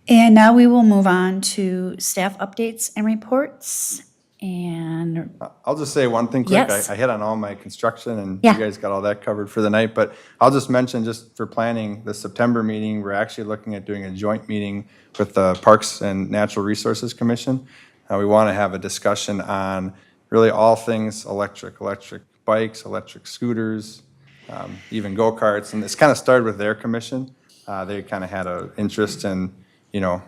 Speaker 1: And now we will move on to staff updates and reports. And
Speaker 4: I'll just say one thing quick.
Speaker 1: Yes.
Speaker 4: I hit on all my construction and
Speaker 1: Yeah.
Speaker 4: you guys got all that covered for the night, but I'll just mention, just for planning the September meeting, we're actually looking at doing a joint meeting with the Parks and Natural Resources Commission. We want to have a discussion on really all things electric bikes, electric scooters, even go-karts, and it's kind of started with their commission. They kind of had an interest in,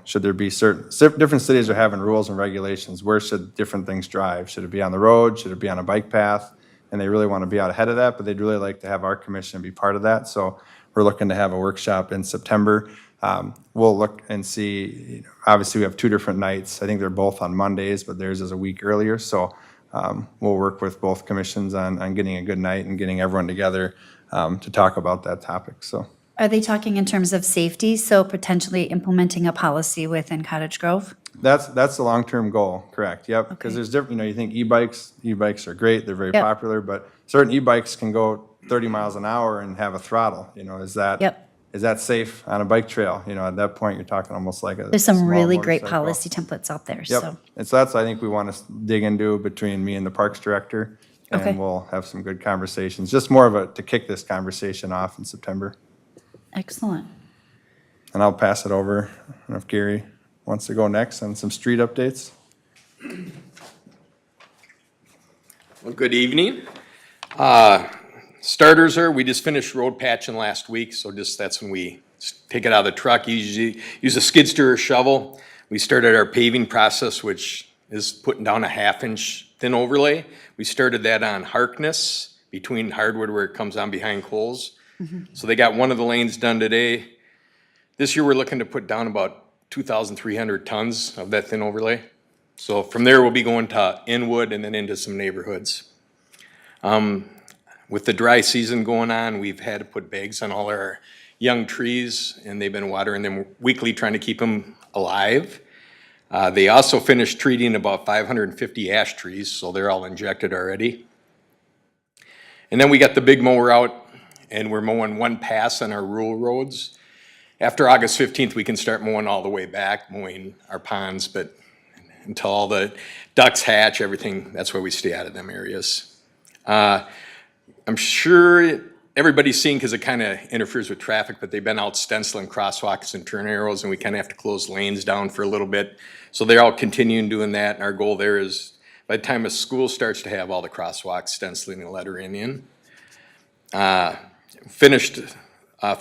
Speaker 4: should there be different cities are having rules and regulations, where should different things drive? Should it be on the road? Should it be on a bike path? And they really want to be out ahead of that, but they'd really like to have our commission be part of that. So we're looking to have a workshop in September. We'll look and see, obviously we have 2 different nights. I think they're both on Mondays, but theirs is a week earlier. So we'll work with both commissions on getting a good night and getting everyone together to talk about that topic, so.
Speaker 1: are they talking in terms of safety, so potentially implementing a policy within Cottage Grove?
Speaker 4: That's the long-term goal, correct, yep. Because there's different, you think e-bikes are great, they're very
Speaker 1: Yep.
Speaker 4: popular, but certain e-bikes can go 30 miles an hour and have a throttle,
Speaker 1: Yep.
Speaker 4: is that safe on a bike trail? At that point, you're talking almost like a
Speaker 1: There's some
Speaker 4: small
Speaker 1: really great
Speaker 4: motorcycle.
Speaker 1: policy templates out there,
Speaker 4: Yep,
Speaker 1: so.
Speaker 4: and so that's, I think we want to dig into between me and the Parks Director,
Speaker 1: Okay.
Speaker 4: and we'll have some good conversations, just more of to kick this conversation off in September.
Speaker 1: Excellent.
Speaker 4: And I'll pass it over, I don't know if Gary wants to go next on some street updates.
Speaker 8: Well, good evening. Starters are, we just finished road patching last week, so that's when we take it out of the truck, usually use a skid steer or shovel. We started our paving process, which is putting down a 1/2-inch thin overlay. We started that on Harkness, between Hardwood where it comes on behind Coles. So they got one of the lanes done today. This year, we're looking to put down about 2,300 tons of that thin overlay. So from there, we'll be going to Inwood and then into some neighborhoods. With the dry season going on, we've had to put bags on all our young trees, and they've been watering them weekly, trying to keep them alive. They also finished treating about 550 ash trees, so they're all injected already. And then we got the big mower out, and we're mowing one pass on our rural roads. After August 15th, we can start mowing all the way back, mowing our ponds, but until all the ducks hatch, everything, that's why we stay out of them areas. I'm sure everybody's seen, because it kind of interferes with traffic, but they've been out stenciling crosswalks and turn arrows, and we kind of have to close lanes down for a little bit. So they're all continuing doing that, and our goal there is, by the time a school starts, to have all the crosswalks stenciling and lettering in. Finished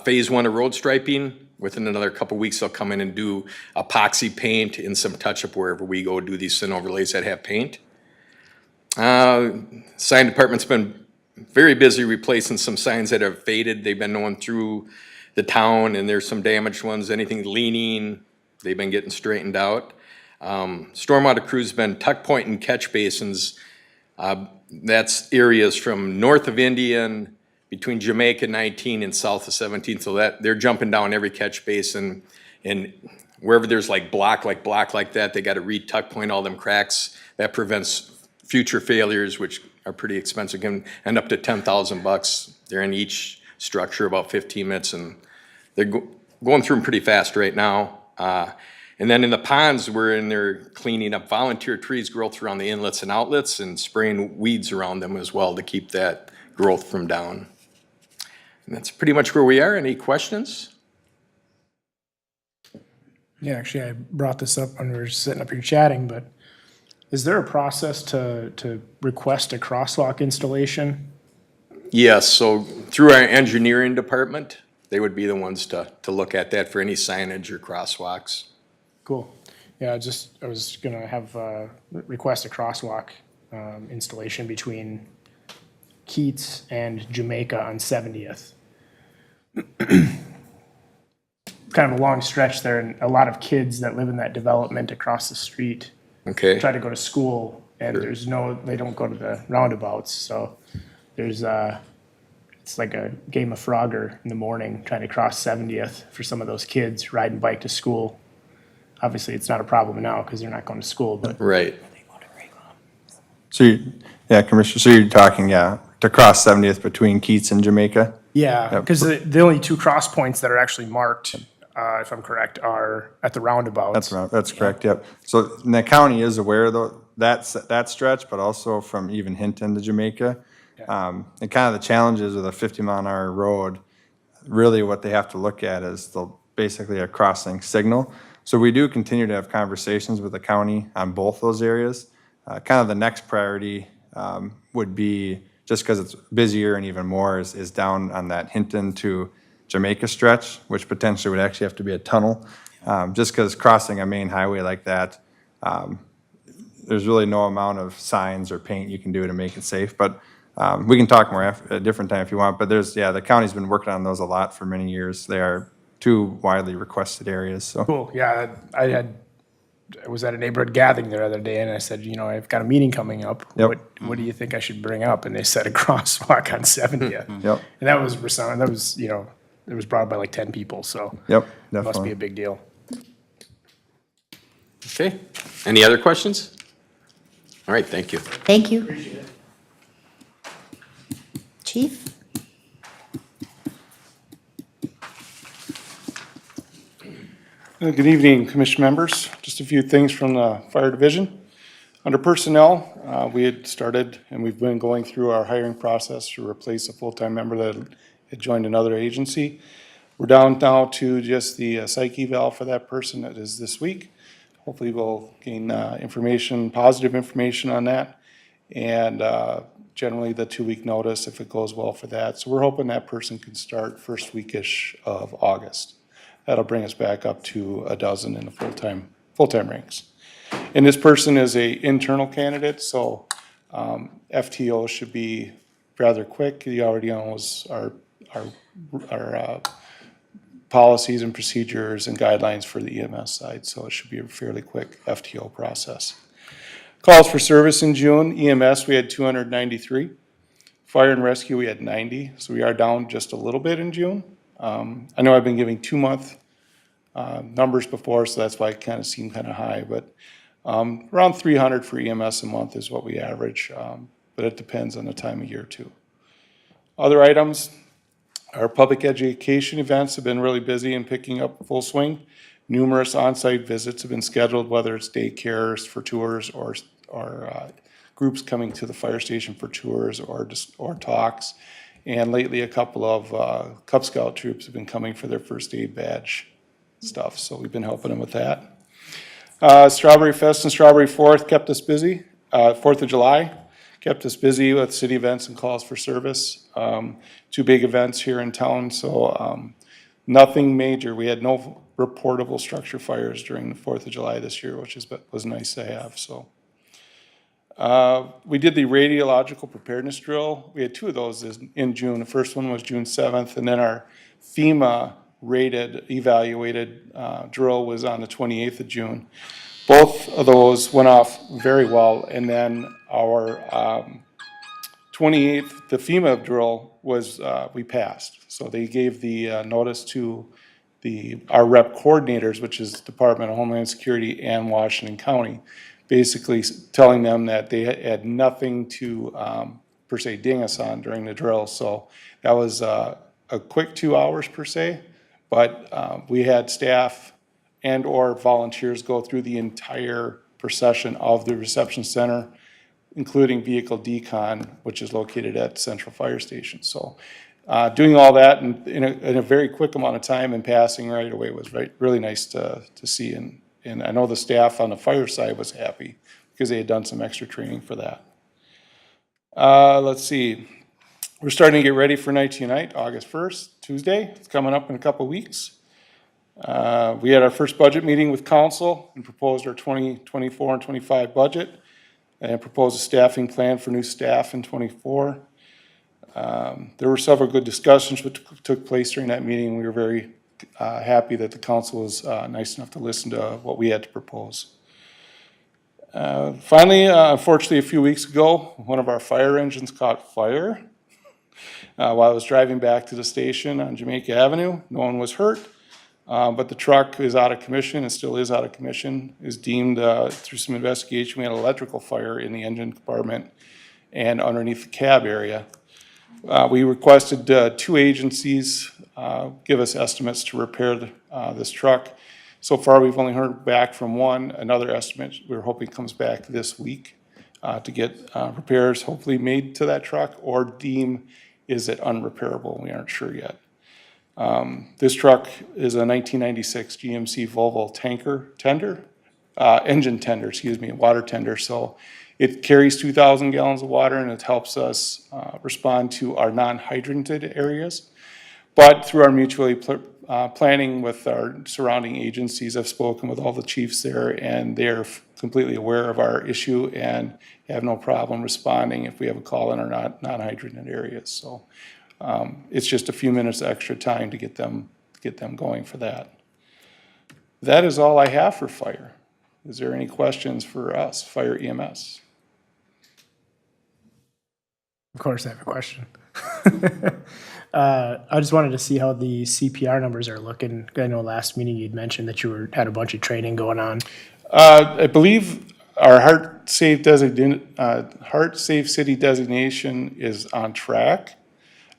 Speaker 8: phase 1 of road striping. Within another couple weeks, they'll come in and do epoxy paint and some touch-up wherever we go do these thin overlays that have paint. Sign department's been very busy replacing some signs that have faded. They've been going through the town, and there's some damaged ones, anything leaning, they've been getting straightened out. Stormwater crew's been tuck point and catch basins. That's areas from north of Indian, between Jamaica 19 and south of 17, so that they're jumping down every catch basin, and wherever there's like block like that, they gotta re-tuck point all them cracks. That prevents future failures, which are pretty expensive, can end up to $10,000. They're in each structure about 15 minutes, and they're going through them pretty fast right now. And then in the ponds, we're in there cleaning up volunteer trees growth around the inlets and outlets, and spraying weeds around them as well to keep that growth from down. And that's pretty much where we are. Any questions?
Speaker 6: Yeah, actually, I brought this up when we were sitting up here chatting, but is there a process to request a crosswalk installation?
Speaker 8: Yes, so through our engineering department, they would be the ones to look at that for any signage or crosswalks.
Speaker 6: Cool. Yeah, I was gonna have, request a crosswalk, installation between Keats and Jamaica on 70th. Kind of a long stretch there, and a lot of kids that live in that development across the street
Speaker 8: Okay,
Speaker 6: try to go to school, and they don't go to the roundabouts, so there's it's like a game of Frogger in the morning trying to cross 70th for some of those kids riding bike to school. Obviously, it's not a problem now because they're not going to school, but
Speaker 8: right.
Speaker 4: So, Commissioner, so you're talking, to cross 70th between Keats and Jamaica?
Speaker 6: yeah,
Speaker 4: Yep.
Speaker 6: because the only two cross points that are actually marked, if I'm correct, are at the roundabouts.
Speaker 4: That's correct, yep. So the county is aware of that stretch, but also from even Hinton to Jamaica. And kind of the challenges with a 50-mile-an-hour road, really what they have to look at is basically a crossing signal. So we do continue to have conversations with the county on both those areas. Kind of the next priority would be, just because it's busier and even more, is down on that Hinton to Jamaica stretch, which potentially would actually have to be a tunnel. Just because crossing a main highway like that, there's really no amount of signs or paint you can do to make it safe. But we can talk more at a different time if you want. But the county's been working on those a lot for many years. They are two widely requested areas, so.
Speaker 6: Cool, yeah, I was at a neighborhood gathering the other day, and I said, I've got a meeting coming up.
Speaker 4: Yep.
Speaker 6: What do you think I should bring up? And they said a crosswalk on 70th.
Speaker 4: Yep,
Speaker 6: And that was it was brought up by like 10 people, so
Speaker 4: yep,
Speaker 6: it must be
Speaker 4: definitely.
Speaker 6: a big deal.
Speaker 8: Okay, any other questions? All right, thank you.
Speaker 1: Thank you. Chief?
Speaker 9: Good evening, Commission members. Just a few things from the Fire Division. Under personnel, we had started and we've been going through our hiring process to replace a full-time member that had joined another agency. We're down now to just the psych eval for that person. That is this week. Hopefully we'll gain positive information on that. And generally the 2-week notice if it goes well for that. So we're hoping that person can start first weekish of August. That'll bring us back up to a dozen in the full-time ranks. And this person is a internal candidate, so FTO should be rather quick. He already knows our policies and procedures and guidelines for the EMS side, so it should be a fairly quick FTO process. Calls for service in June, EMS we had 293. Fire and rescue we had 90, so we are down just a little bit in June. I know I've been giving 2-month numbers before, so that's why it kind of seemed kind of high, but around 300 for EMS a month is what we average, but it depends on the time of year too. Other items, our public education events have been really busy and picking up full swing. Numerous on-site visits have been scheduled, whether it's daycares for tours or groups coming to the fire station for tours or talks. And lately, a couple of Cub Scout troops have been coming for their first aid badge stuff, so we've been helping them with that. Strawberry Fest and Strawberry 4th kept us busy. 4th of July kept us busy with city events and calls for service. Two big events here in town, so nothing major. We had no reportable structure fires during the 4th of July this year, which was nice to have, so. We did the radiological preparedness drill. We had two of those in June. The first one was June 7th, and then our FEMA evaluated drill was on the 28th of June. Both of those went off very well, and then our 28th, the FEMA drill was, we passed. So they gave the notice to our rep coordinators, which is Department of Homeland Security and Washington County, basically telling them that they had nothing to, per se, ding us on during the drill. So that was a quick 2 hours per se, but we had staff and or volunteers go through the entire procession of the reception center, including vehicle decon, which is located at Central Fire Station. So doing all that in a very quick amount of time and passing right away was really nice to see. And I know the staff on the fire side was happy because they had done some extra training for that. Let's see. We're starting to get ready for Night to Unite, August 1st, Tuesday. It's coming up in a couple weeks. We had our first budget meeting with council and proposed our 2024 and 25 budget and proposed a staffing plan for new staff in 24. There were several good discussions which took place during that meeting. We were very happy that the council was nice enough to listen to what we had to propose. Finally, unfortunately, a few weeks ago, one of our fire engines caught fire while I was driving back to the station on Jamaica Avenue. No one was hurt, but the truck is out of commission and still is out of commission. Is deemed through some investigation, we had an electrical fire in the engine compartment and underneath the cab area. We requested two agencies give us estimates to repair this truck. So far, we've only heard back from one. Another estimate we're hoping comes back this week to get repairs hopefully made to that truck or deem is it unrepairable. We aren't sure yet. This truck is a 1996 GMC Volvo engine tender, water tender. So it carries 2,000 gallons of water and it helps us respond to our non-hydranted areas. But through our mutually planning with our surrounding agencies, I've spoken with all the chiefs there and they're completely aware of our issue and have no problem responding if we have a call in our non-hydranted areas. So it's just a few minutes extra time to get them going for that. That is all I have for fire. Is there any questions for us, fire EMS?
Speaker 6: Of course, I have a question. I just wanted to see how the CPR numbers are looking. I know last meeting you'd mentioned that you had a bunch of training going on.
Speaker 9: I believe our Heart Safe City designation is on track.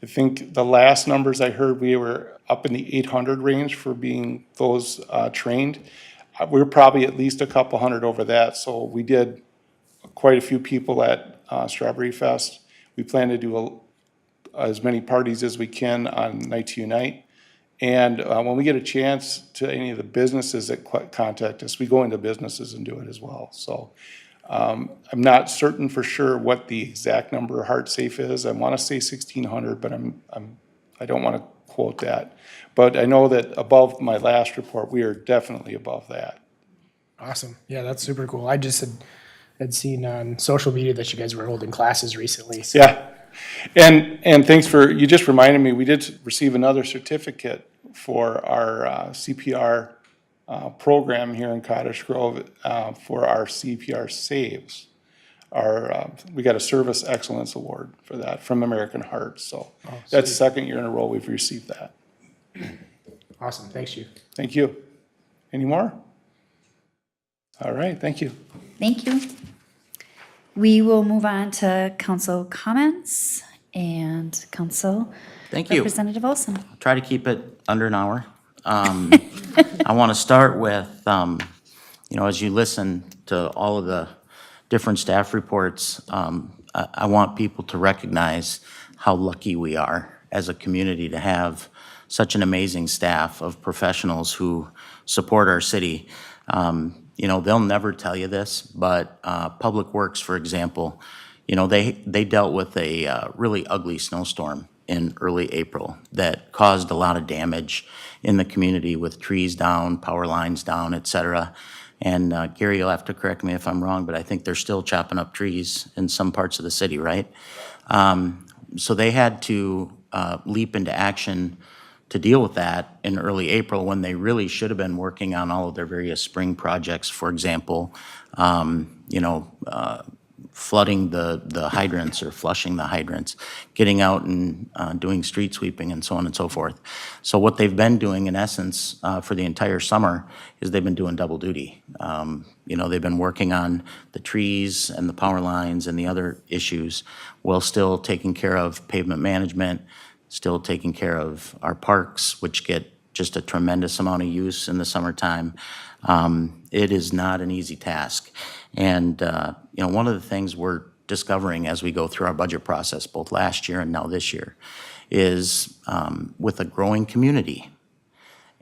Speaker 9: I think the last numbers I heard, we were up in the 800 range for being those trained. We're probably at least a couple hundred over that. So we did quite a few people at Strawberry Fest. We plan to do as many parties as we can on Night to Unite. And when we get a chance to any of the businesses that contact us, we go into businesses and do it as well. So I'm not certain for sure what the exact number of Heart Safe is. I want to say 1,600, but I don't want to quote that. But I know that above my last report, we are definitely above that.
Speaker 6: Awesome. Yeah, that's super cool. I just had seen on social media that you guys were holding classes recently. So.
Speaker 9: Yeah. And thanks you just reminded me, we did receive another certificate for our CPR program here in Cottage Grove for our CPR saves. We got a Service Excellence Award for that from American Heart. So that's the second year in a row we've received that.
Speaker 6: Awesome. Thanks, Chief.
Speaker 9: Thank you. Any more? All right. Thank you.
Speaker 1: Thank you. We will move on to council comments. And Council
Speaker 7: Thank you.
Speaker 1: Representative Olson.
Speaker 7: Try to keep it under an hour. I want to start with, as you listen to all of the different staff reports, I want people to recognize how lucky we are as a community to have such an amazing staff of professionals who support our city. They'll never tell you this, but Public Works, for example, they dealt with a really ugly snowstorm in early April that caused a lot of damage in the community with trees down, power lines down, et cetera. And Gary, you'll have to correct me if I'm wrong, but I think they're still chopping up trees in some parts of the city, right? So they had to leap into action to deal with that in early April when they really should have been working on all of their various spring projects. For example, flooding the hydrants or flushing the hydrants, getting out and doing street sweeping and so on and so forth. So what they've been doing in essence for the entire summer is they've been doing double duty. They've been working on the trees and the power lines and the other issues while still taking care of pavement management, still taking care of our parks, which get just a tremendous amount of use in the summertime. It is not an easy task. And, one of the things we're discovering as we go through our budget process, both last year and now this year, is with a growing community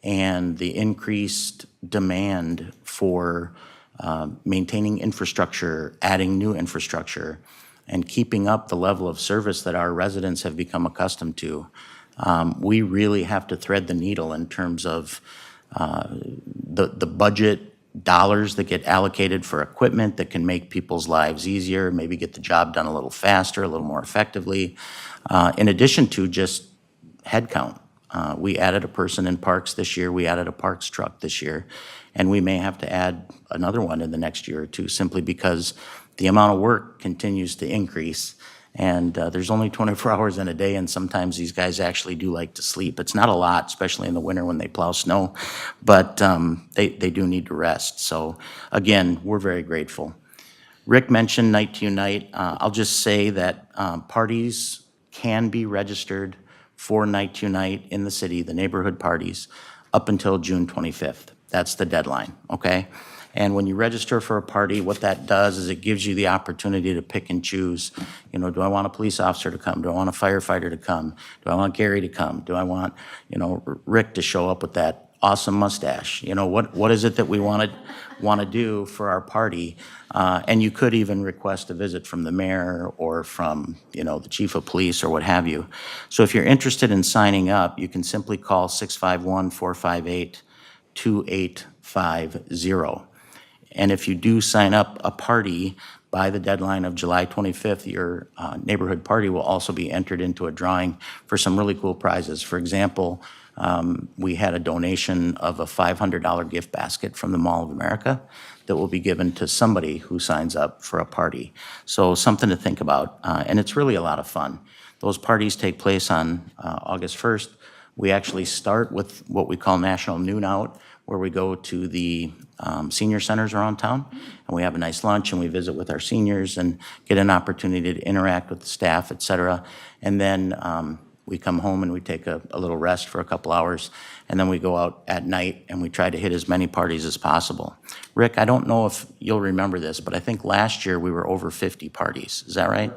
Speaker 7: and the increased demand for maintaining infrastructure, adding new infrastructure, and keeping up the level of service that our residents have become accustomed to, we really have to thread the needle in terms of the budget dollars that get allocated for equipment that can make people's lives easier, maybe get the job done a little faster, a little more effectively, in addition to just headcount. We added a person in parks this year, we added a parks truck this year, and we may have to add another one in the next year or two simply because the amount of work continues to increase. And there's only 24 hours in a day, and sometimes these guys actually do like to sleep. It's not a lot, especially in the winter when they plow snow, but they do need to rest. So again, we're very grateful. Rick mentioned Night to Unite. I'll just say that parties can be registered for Night to Unite in the city, the neighborhood parties, up until June 25th. That's the deadline, okay? And when you register for a party, what that does is it gives you the opportunity to pick and choose. Do I want a police officer to come? Do I want a firefighter to come? Do I want Gary to come? Do I want, Rick to show up with that awesome mustache? What is it that we want to do for our party? And you could even request a visit from the mayor or from, the chief of police or what have you. So if you're interested in signing up, you can simply call 651-458-2850. And if you do sign up a party by the deadline of July 25th, your neighborhood party will also be entered into a drawing for some really cool prizes. For example, we had a donation of a $500 gift basket from the Mall of America that will be given to somebody who signs up for a party. So something to think about, and it's really a lot of fun. Those parties take place on August 1st. We actually start with what we call National Noon Out, where we go to the senior centers around town, and we have a nice lunch, and we visit with our seniors and get an opportunity to interact with the staff, et cetera. And then we come home and we take a little rest for a couple hours, and then we go out at night and we try to hit as many parties as possible. Rick, I don't know if you'll remember this, but I think last year we were over 50 parties. Is that right?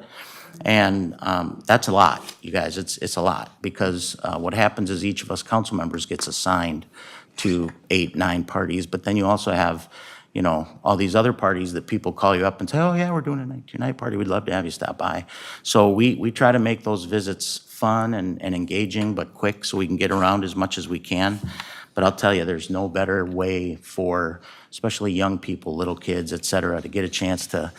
Speaker 7: And that's a lot, you guys. It's a lot, because what happens is each of us council members gets assigned to 8, 9 parties, but then you also have, all these other parties that people call you up and say, oh yeah, we're doing a Night to Unite party, we'd love to have you stop by. So we try to make those visits fun and engaging, but quick, so we can get around as much as we can. But I'll tell you, there's no better way for especially young people, little kids, et cetera, to get a chance to,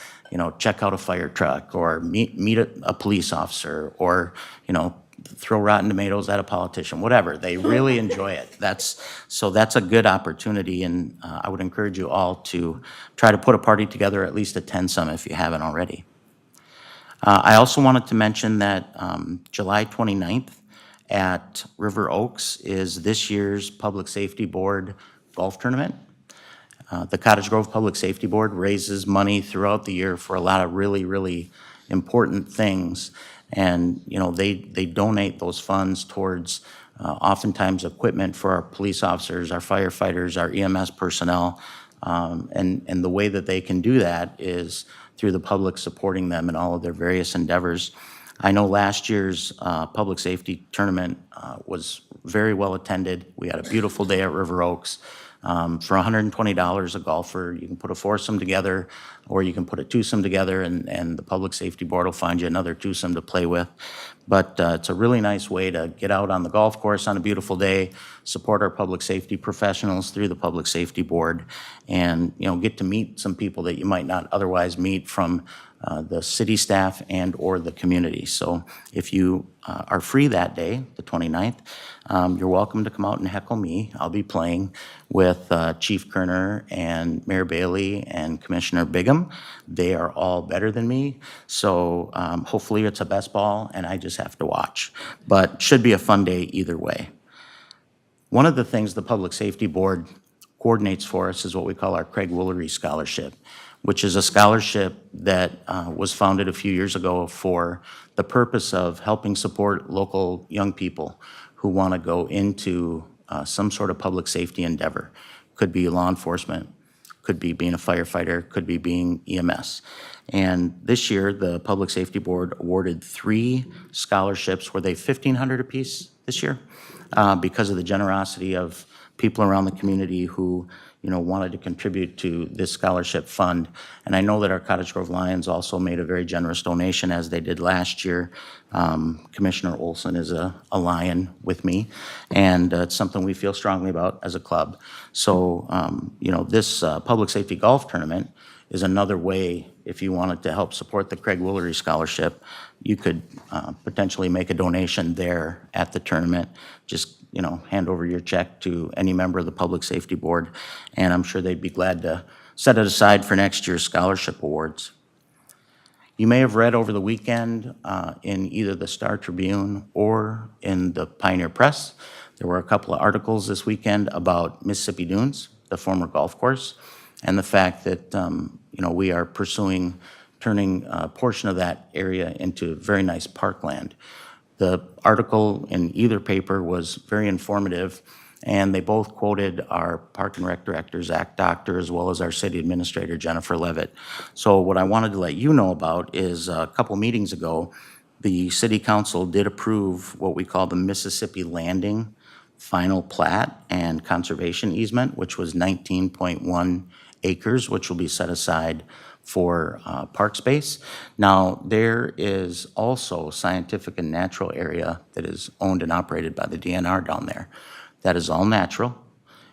Speaker 7: check out a fire truck or meet a police officer or, throw rotten tomatoes at a politician, whatever. They really enjoy it. That's a good opportunity, and I would encourage you all to try to put a party together, at least attend some if you haven't already. I also wanted to mention that July 29th at River Oaks is this year's Public Safety Board golf tournament. The Cottage Grove Public Safety Board raises money throughout the year for a lot of really, really important things. And, they donate those funds towards oftentimes equipment for our police officers, our firefighters, our EMS personnel. And the way that they can do that is through the public supporting them in all of their various endeavors. I know last year's public safety tournament was very well attended. We had a beautiful day at River Oaks. For $120 a golfer, you can put a foursome together, or you can put a twosome together, and the Public Safety Board will find you another twosome to play with. But it's a really nice way to get out on the golf course on a beautiful day, support our public safety professionals through the Public Safety Board, and get to meet some people that you might not otherwise meet from the city staff and or the community. So if you are free that day, the 29th, you're welcome to come out and heckle me. I'll be playing with Chief Kerner and Mayor Bailey and Commissioner Bigham. They are all better than me, so hopefully it's a best ball and I just have to watch. But should be a fun day either way. One of the things the Public Safety Board coordinates for us is what we call our Craig Woolery Scholarship, which is a scholarship that was founded a few years ago for the purpose of helping support local young people who want to go into some sort of public safety endeavor. Could be law enforcement, could be being a firefighter, could be being EMS. And this year, the Public Safety Board awarded 3 scholarships. Were they $1,500 apiece this year? Because of the generosity of people around the community who wanted to contribute to this scholarship fund. And I know that our Cottage Grove Lions also made a very generous donation, as they did last year. Commissioner Olson is a Lion with me, and it's something we feel strongly about as a club. So, this public safety golf tournament is another way, if you wanted to help support the Craig Woolery Scholarship, you could potentially make a donation there at the tournament. Just hand over your check to any member of the Public Safety Board, and I'm sure they'd be glad to set it aside for next year's scholarship awards. You may have read over the weekend in either the Star Tribune or in the Pioneer Press, there were a couple of articles this weekend about Mississippi Dunes, the former golf course, and the fact that we are pursuing turning a portion of that area into very nice parkland. The article in either paper was very informative, and they both quoted our Park and Rec Director, Zach Doctor, as well as our City Administrator, Jennifer Levitt. So what I wanted to let you know about is a couple meetings ago, the City Council did approve what we call the Mississippi Landing final plat and conservation easement, which was 19.1 acres, which will be set aside for park space. Now, there is also scientific and natural area that is owned and operated by the DNR down there. That is all natural.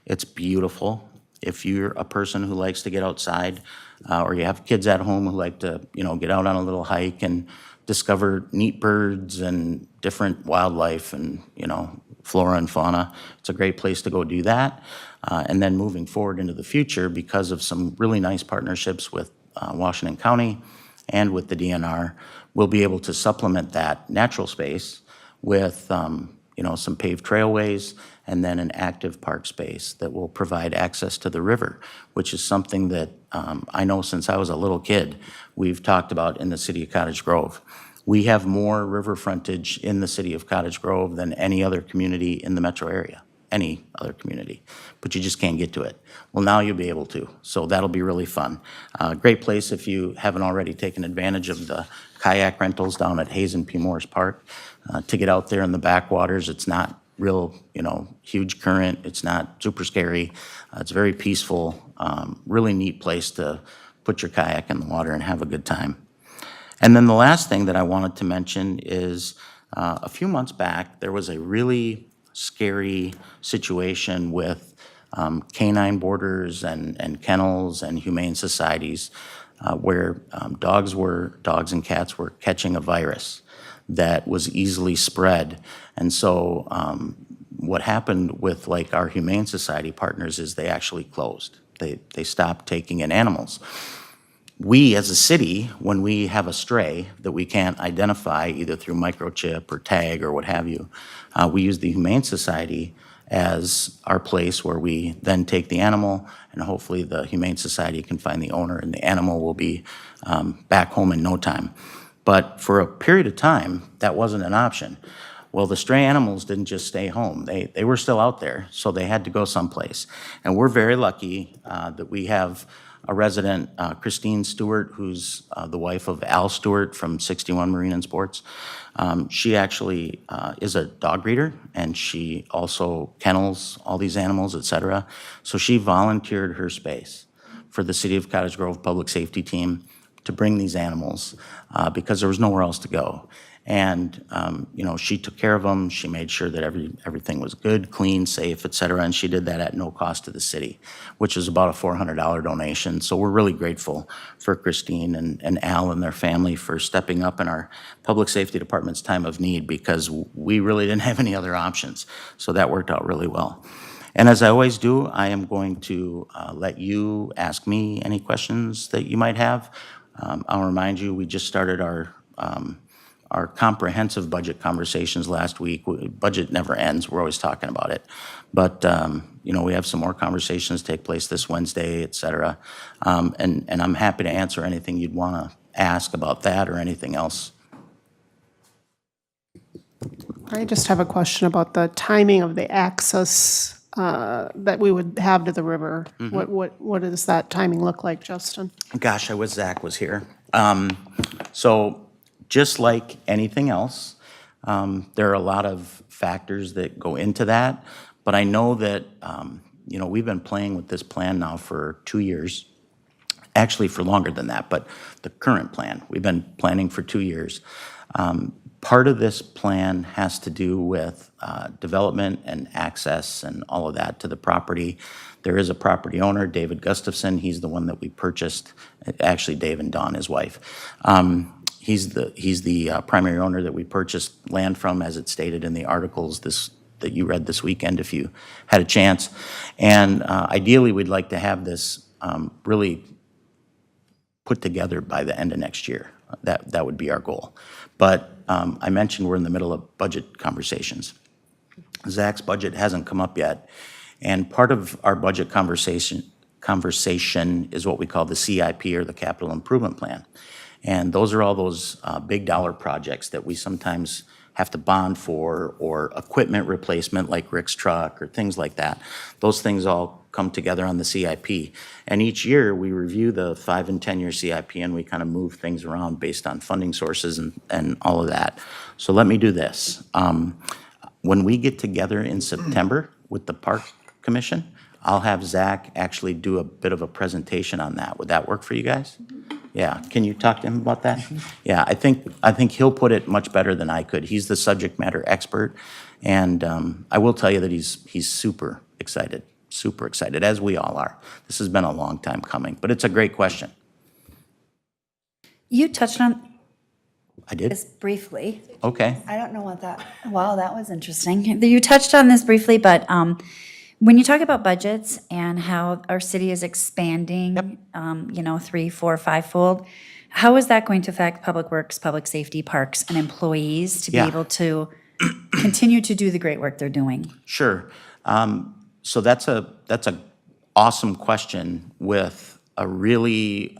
Speaker 7: It's beautiful. If you're a person who likes to get outside, or you have kids at home who like to, get out on a little hike and discover neat birds and different wildlife and, flora and fauna, it's a great place to go do that. And then moving forward into the future, because of some really nice partnerships with Washington County and with the DNR, we'll be able to supplement that natural space with some paved trailways and then an active park space that will provide access to the river, which is something that I know since I was a little kid we've talked about in the city of Cottage Grove. We have more river frontage in the city of Cottage Grove than any other community in the metro area. Any other community, but you just can't get to it. Well, now you'll be able to, so that'll be really fun. Great place if you haven't already taken advantage of the kayak rentals down at Hayes and P. Morris Park to get out there in the backwaters. It's not real, huge current. It's not super scary. It's very peaceful, really neat place to put your kayak in the water and have a good time. And then the last thing that I wanted to mention is a few months back, there was a really scary situation with canine boarders and kennels and humane societies where dogs and cats were catching a virus that was easily spread. And so what happened with our Humane Society partners is they actually closed. They stopped taking in animals. We, as a city, when we have a stray that we can't identify either through microchip or tag or what have you, we use the Humane Society as our place where we then take the animal, and hopefully the Humane Society can find the owner and the animal will be back home in no time. But for a period of time, that wasn't an option. Well, the stray animals didn't just stay home. They were still out there, so they had to go someplace. And we're very lucky that we have a resident, Christine Stewart, who's the wife of Al Stewart from 61 Marine and Sports. She actually is a dog breeder, and she also kennels all these animals, et cetera. So she volunteered her space for the City of Cottage Grove Public Safety Team to bring these animals because there was nowhere else to go. And, you know, she took care of them. She made sure that everything was good, clean, safe, et cetera. And she did that at no cost to the city, which is about a $400 donation. So we're really grateful for Christine and Al and their family for stepping up in our public safety department's time of need, because we really didn't have any other options. So that worked out really well. And as I always do, I am going to let you ask me any questions that you might have. I'll remind you, we just started our comprehensive budget conversations last week. Budget never ends. We're always talking about it. But, you know, we have some more conversations take place this Wednesday, et cetera. And I'm happy to answer anything you'd want to ask about that or anything else.
Speaker 10: I just have a question about the timing of the access that we would have to the river. What does that timing look like, Justin?
Speaker 7: Gosh, I wish Zach was here. So just like anything else, there are a lot of factors that go into that. But I know that, you know, we've been playing with this plan now for 2 years. Actually, for longer than that, but the current plan, we've been planning for 2 years. Part of this plan has to do with development and access and all of that to the property. There is a property owner, David Gustafson. He's the one that we purchased. Actually, Dave and Dawn, his wife. He's the primary owner that we purchased land from, as it's stated in the articles that you read this weekend, if you had a chance. And ideally, we'd like to have this really put together by the end of next year. That would be our goal. But I mentioned we're in the middle of budget conversations. Zach's budget hasn't come up yet, and part of our budget conversation is what we call the CIP, or the Capital Improvement Plan. And those are all those big dollar projects that we sometimes have to bond for, or equipment replacement like Rick's truck or things like that. Those things all come together on the CIP. And each year we review the 5 and 10-year CIP, and we kind of move things around based on funding sources and all of that. So let me do this. When we get together in September with the Park Commission, I'll have Zach actually do a bit of a presentation on that. Would that work for you guys? Yeah, can you talk to him about that? Yeah, I think he'll put it much better than I could. He's the subject matter expert, and I will tell you that he's super excited, as we all are. This has been a long time coming, but it's a great question.
Speaker 1: You touched on
Speaker 7: I did?
Speaker 1: this briefly.
Speaker 7: Okay.
Speaker 1: I don't know what that, wow, that was interesting. You touched on this briefly, but when you talk about budgets and how our city is expanding, you know, 3, 4, 5-fold, how is that going to affect Public Works, Public Safety, Parks, and employees to be able to continue to do the great work they're doing?
Speaker 7: Sure. So that's a awesome question with a really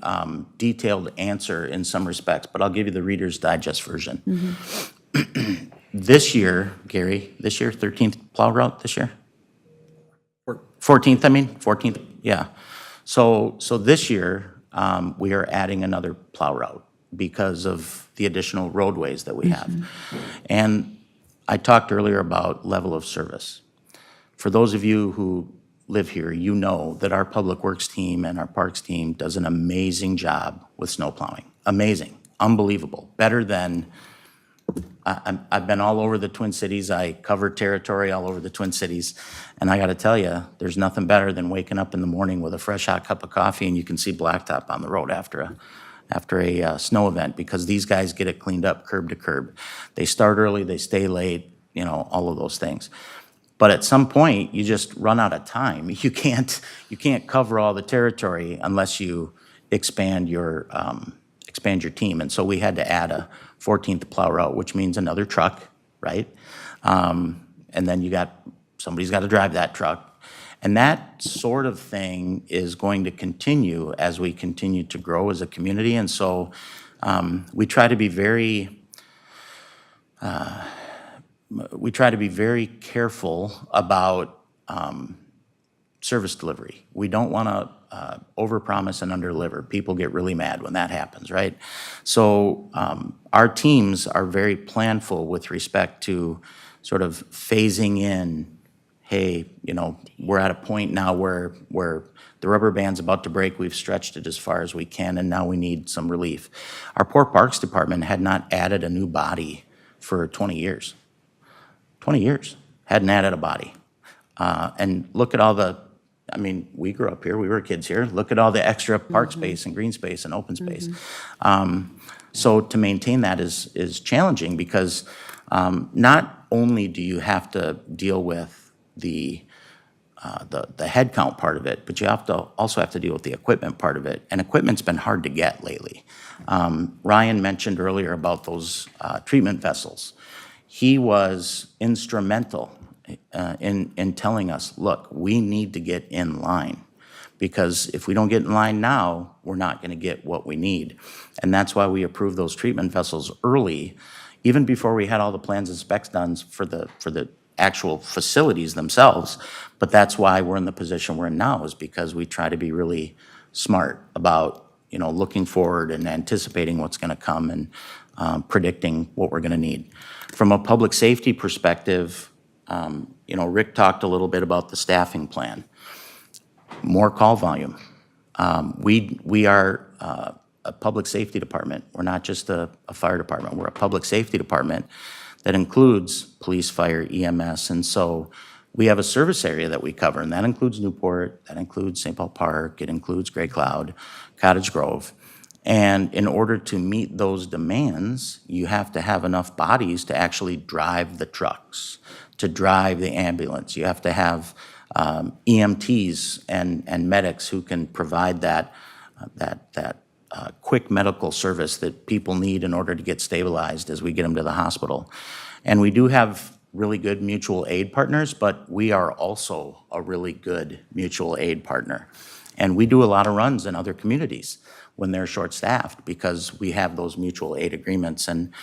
Speaker 7: detailed answer in some respects, but I'll give you the Reader's Digest version. This year, Gary, 13th plow route this year? 14th, yeah. So this year, we are adding another plow route because of the additional roadways that we have. And I talked earlier about level of service. For those of you who live here, you know that our Public Works team and our Parks team does an amazing job with snow plowing. Amazing, unbelievable, better than, I've been all over the Twin Cities. I cover territory all over the Twin Cities. And I gotta tell you, there's nothing better than waking up in the morning with a fresh hot cup of coffee and you can see blacktop on the road after a snow event, because these guys get it cleaned up curb to curb. They start early, they stay late, you know, all of those things. But at some point, you just run out of time. You can't cover all the territory unless you expand your team. And so we had to add a 14th plow route, which means another truck, right? And then somebody's got to drive that truck. And that sort of thing is going to continue as we continue to grow as a community. And so We try to be very careful about service delivery. We don't want to overpromise and underdeliver. People get really mad when that happens, right? So our teams are very planful with respect to sort of phasing in, hey, you know, we're at a point now where the rubber band's about to break, we've stretched it as far as we can, and now we need some relief. Our Port Parks Department had not added a new body for 20 years. 20 years, hadn't added a body. And look at all I mean, we grew up here, we were kids here. Look at all the extra park space and green space and open space. So to maintain that is challenging because not only do you have to deal with the headcount part of it, but you also have to deal with the equipment part of it. And equipment's been hard to get lately. Ryan mentioned earlier about those treatment vessels. He was instrumental in telling us, look, we need to get in line, because if we don't get in line now, we're not going to get what we need. And that's why we approved those treatment vessels early, even before we had all the plans and specs done for the actual facilities themselves. But that's why we're in the position we're in now, is because we try to be really smart about, you know, looking forward and anticipating what's going to come and predicting what we're going to need. From a public safety perspective, you know, Rick talked a little bit about the staffing plan. More call volume. We are a public safety department. We're not just a fire department. We're a public safety department that includes police, fire, EMS, and so we have a service area that we cover, and that includes Newport, that includes St. Paul Park, it includes Gray Cloud, Cottage Grove. And in order to meet those demands, you have to have enough bodies to actually drive the trucks, to drive the ambulance. You have to have EMTs and medics who can provide that quick medical service that people need in order to get stabilized as we get them to the hospital. And we do have really good mutual aid partners, but we are also a really good mutual aid partner. And we do a lot of runs in other communities when they're short-staffed because we have those mutual aid agreements. And,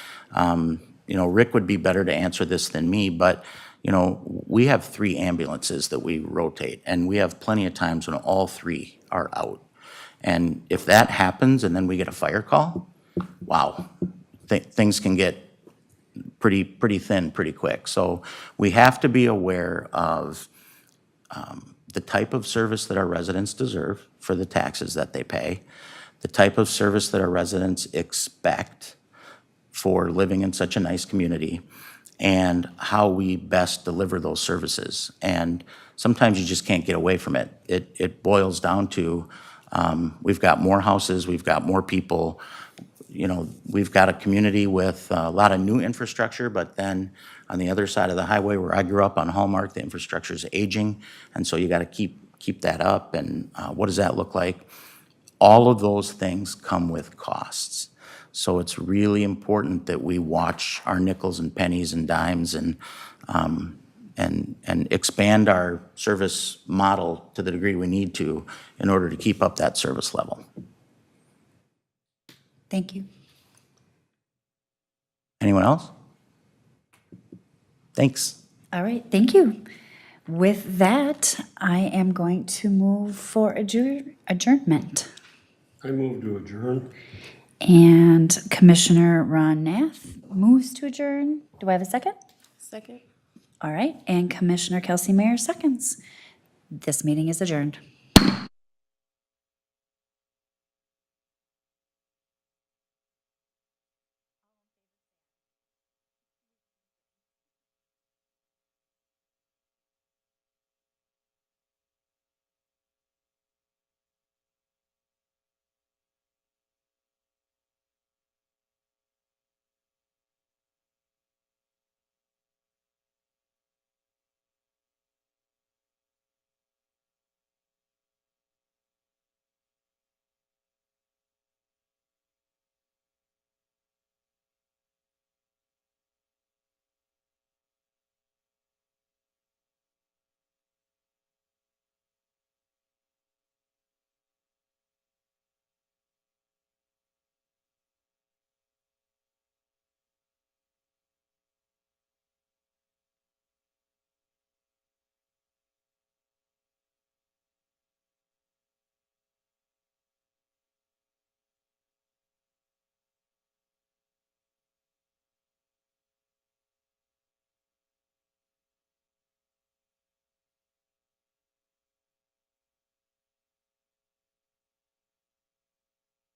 Speaker 7: you know, Rick would be better to answer this than me, but, you know, we have 3 ambulances that we rotate, and we have plenty of times when all 3 are out. And if that happens and then we get a fire call, wow, things can get pretty thin pretty quick. So we have to be aware of the type of service that our residents deserve for the taxes that they pay, the type of service that our residents expect for living in such a nice community, and how we best deliver those services. And sometimes you just can't get away from it. It boils down to we've got more houses, we've got more people, you know, we've got a community with a lot of new infrastructure, but then on the other side of the highway where I grew up on Hallmark, the infrastructure is aging, and so you got to keep that up. And what does that look like? All of those things come with costs. So it's really important that we watch our nickels and pennies and dimes and expand our service model to the degree we need to in order to keep up that service level.
Speaker 1: Thank you.
Speaker 7: Anyone else? Thanks.
Speaker 1: All right, thank you. With that, I am going to move for adjournment.
Speaker 2: I move to adjourn.
Speaker 1: And Commissioner Ron Nath moves to adjourn. Do I have a second?
Speaker 3: Second.
Speaker 1: All right, and Commissioner Kelsey Mayer seconds. This meeting is adjourned.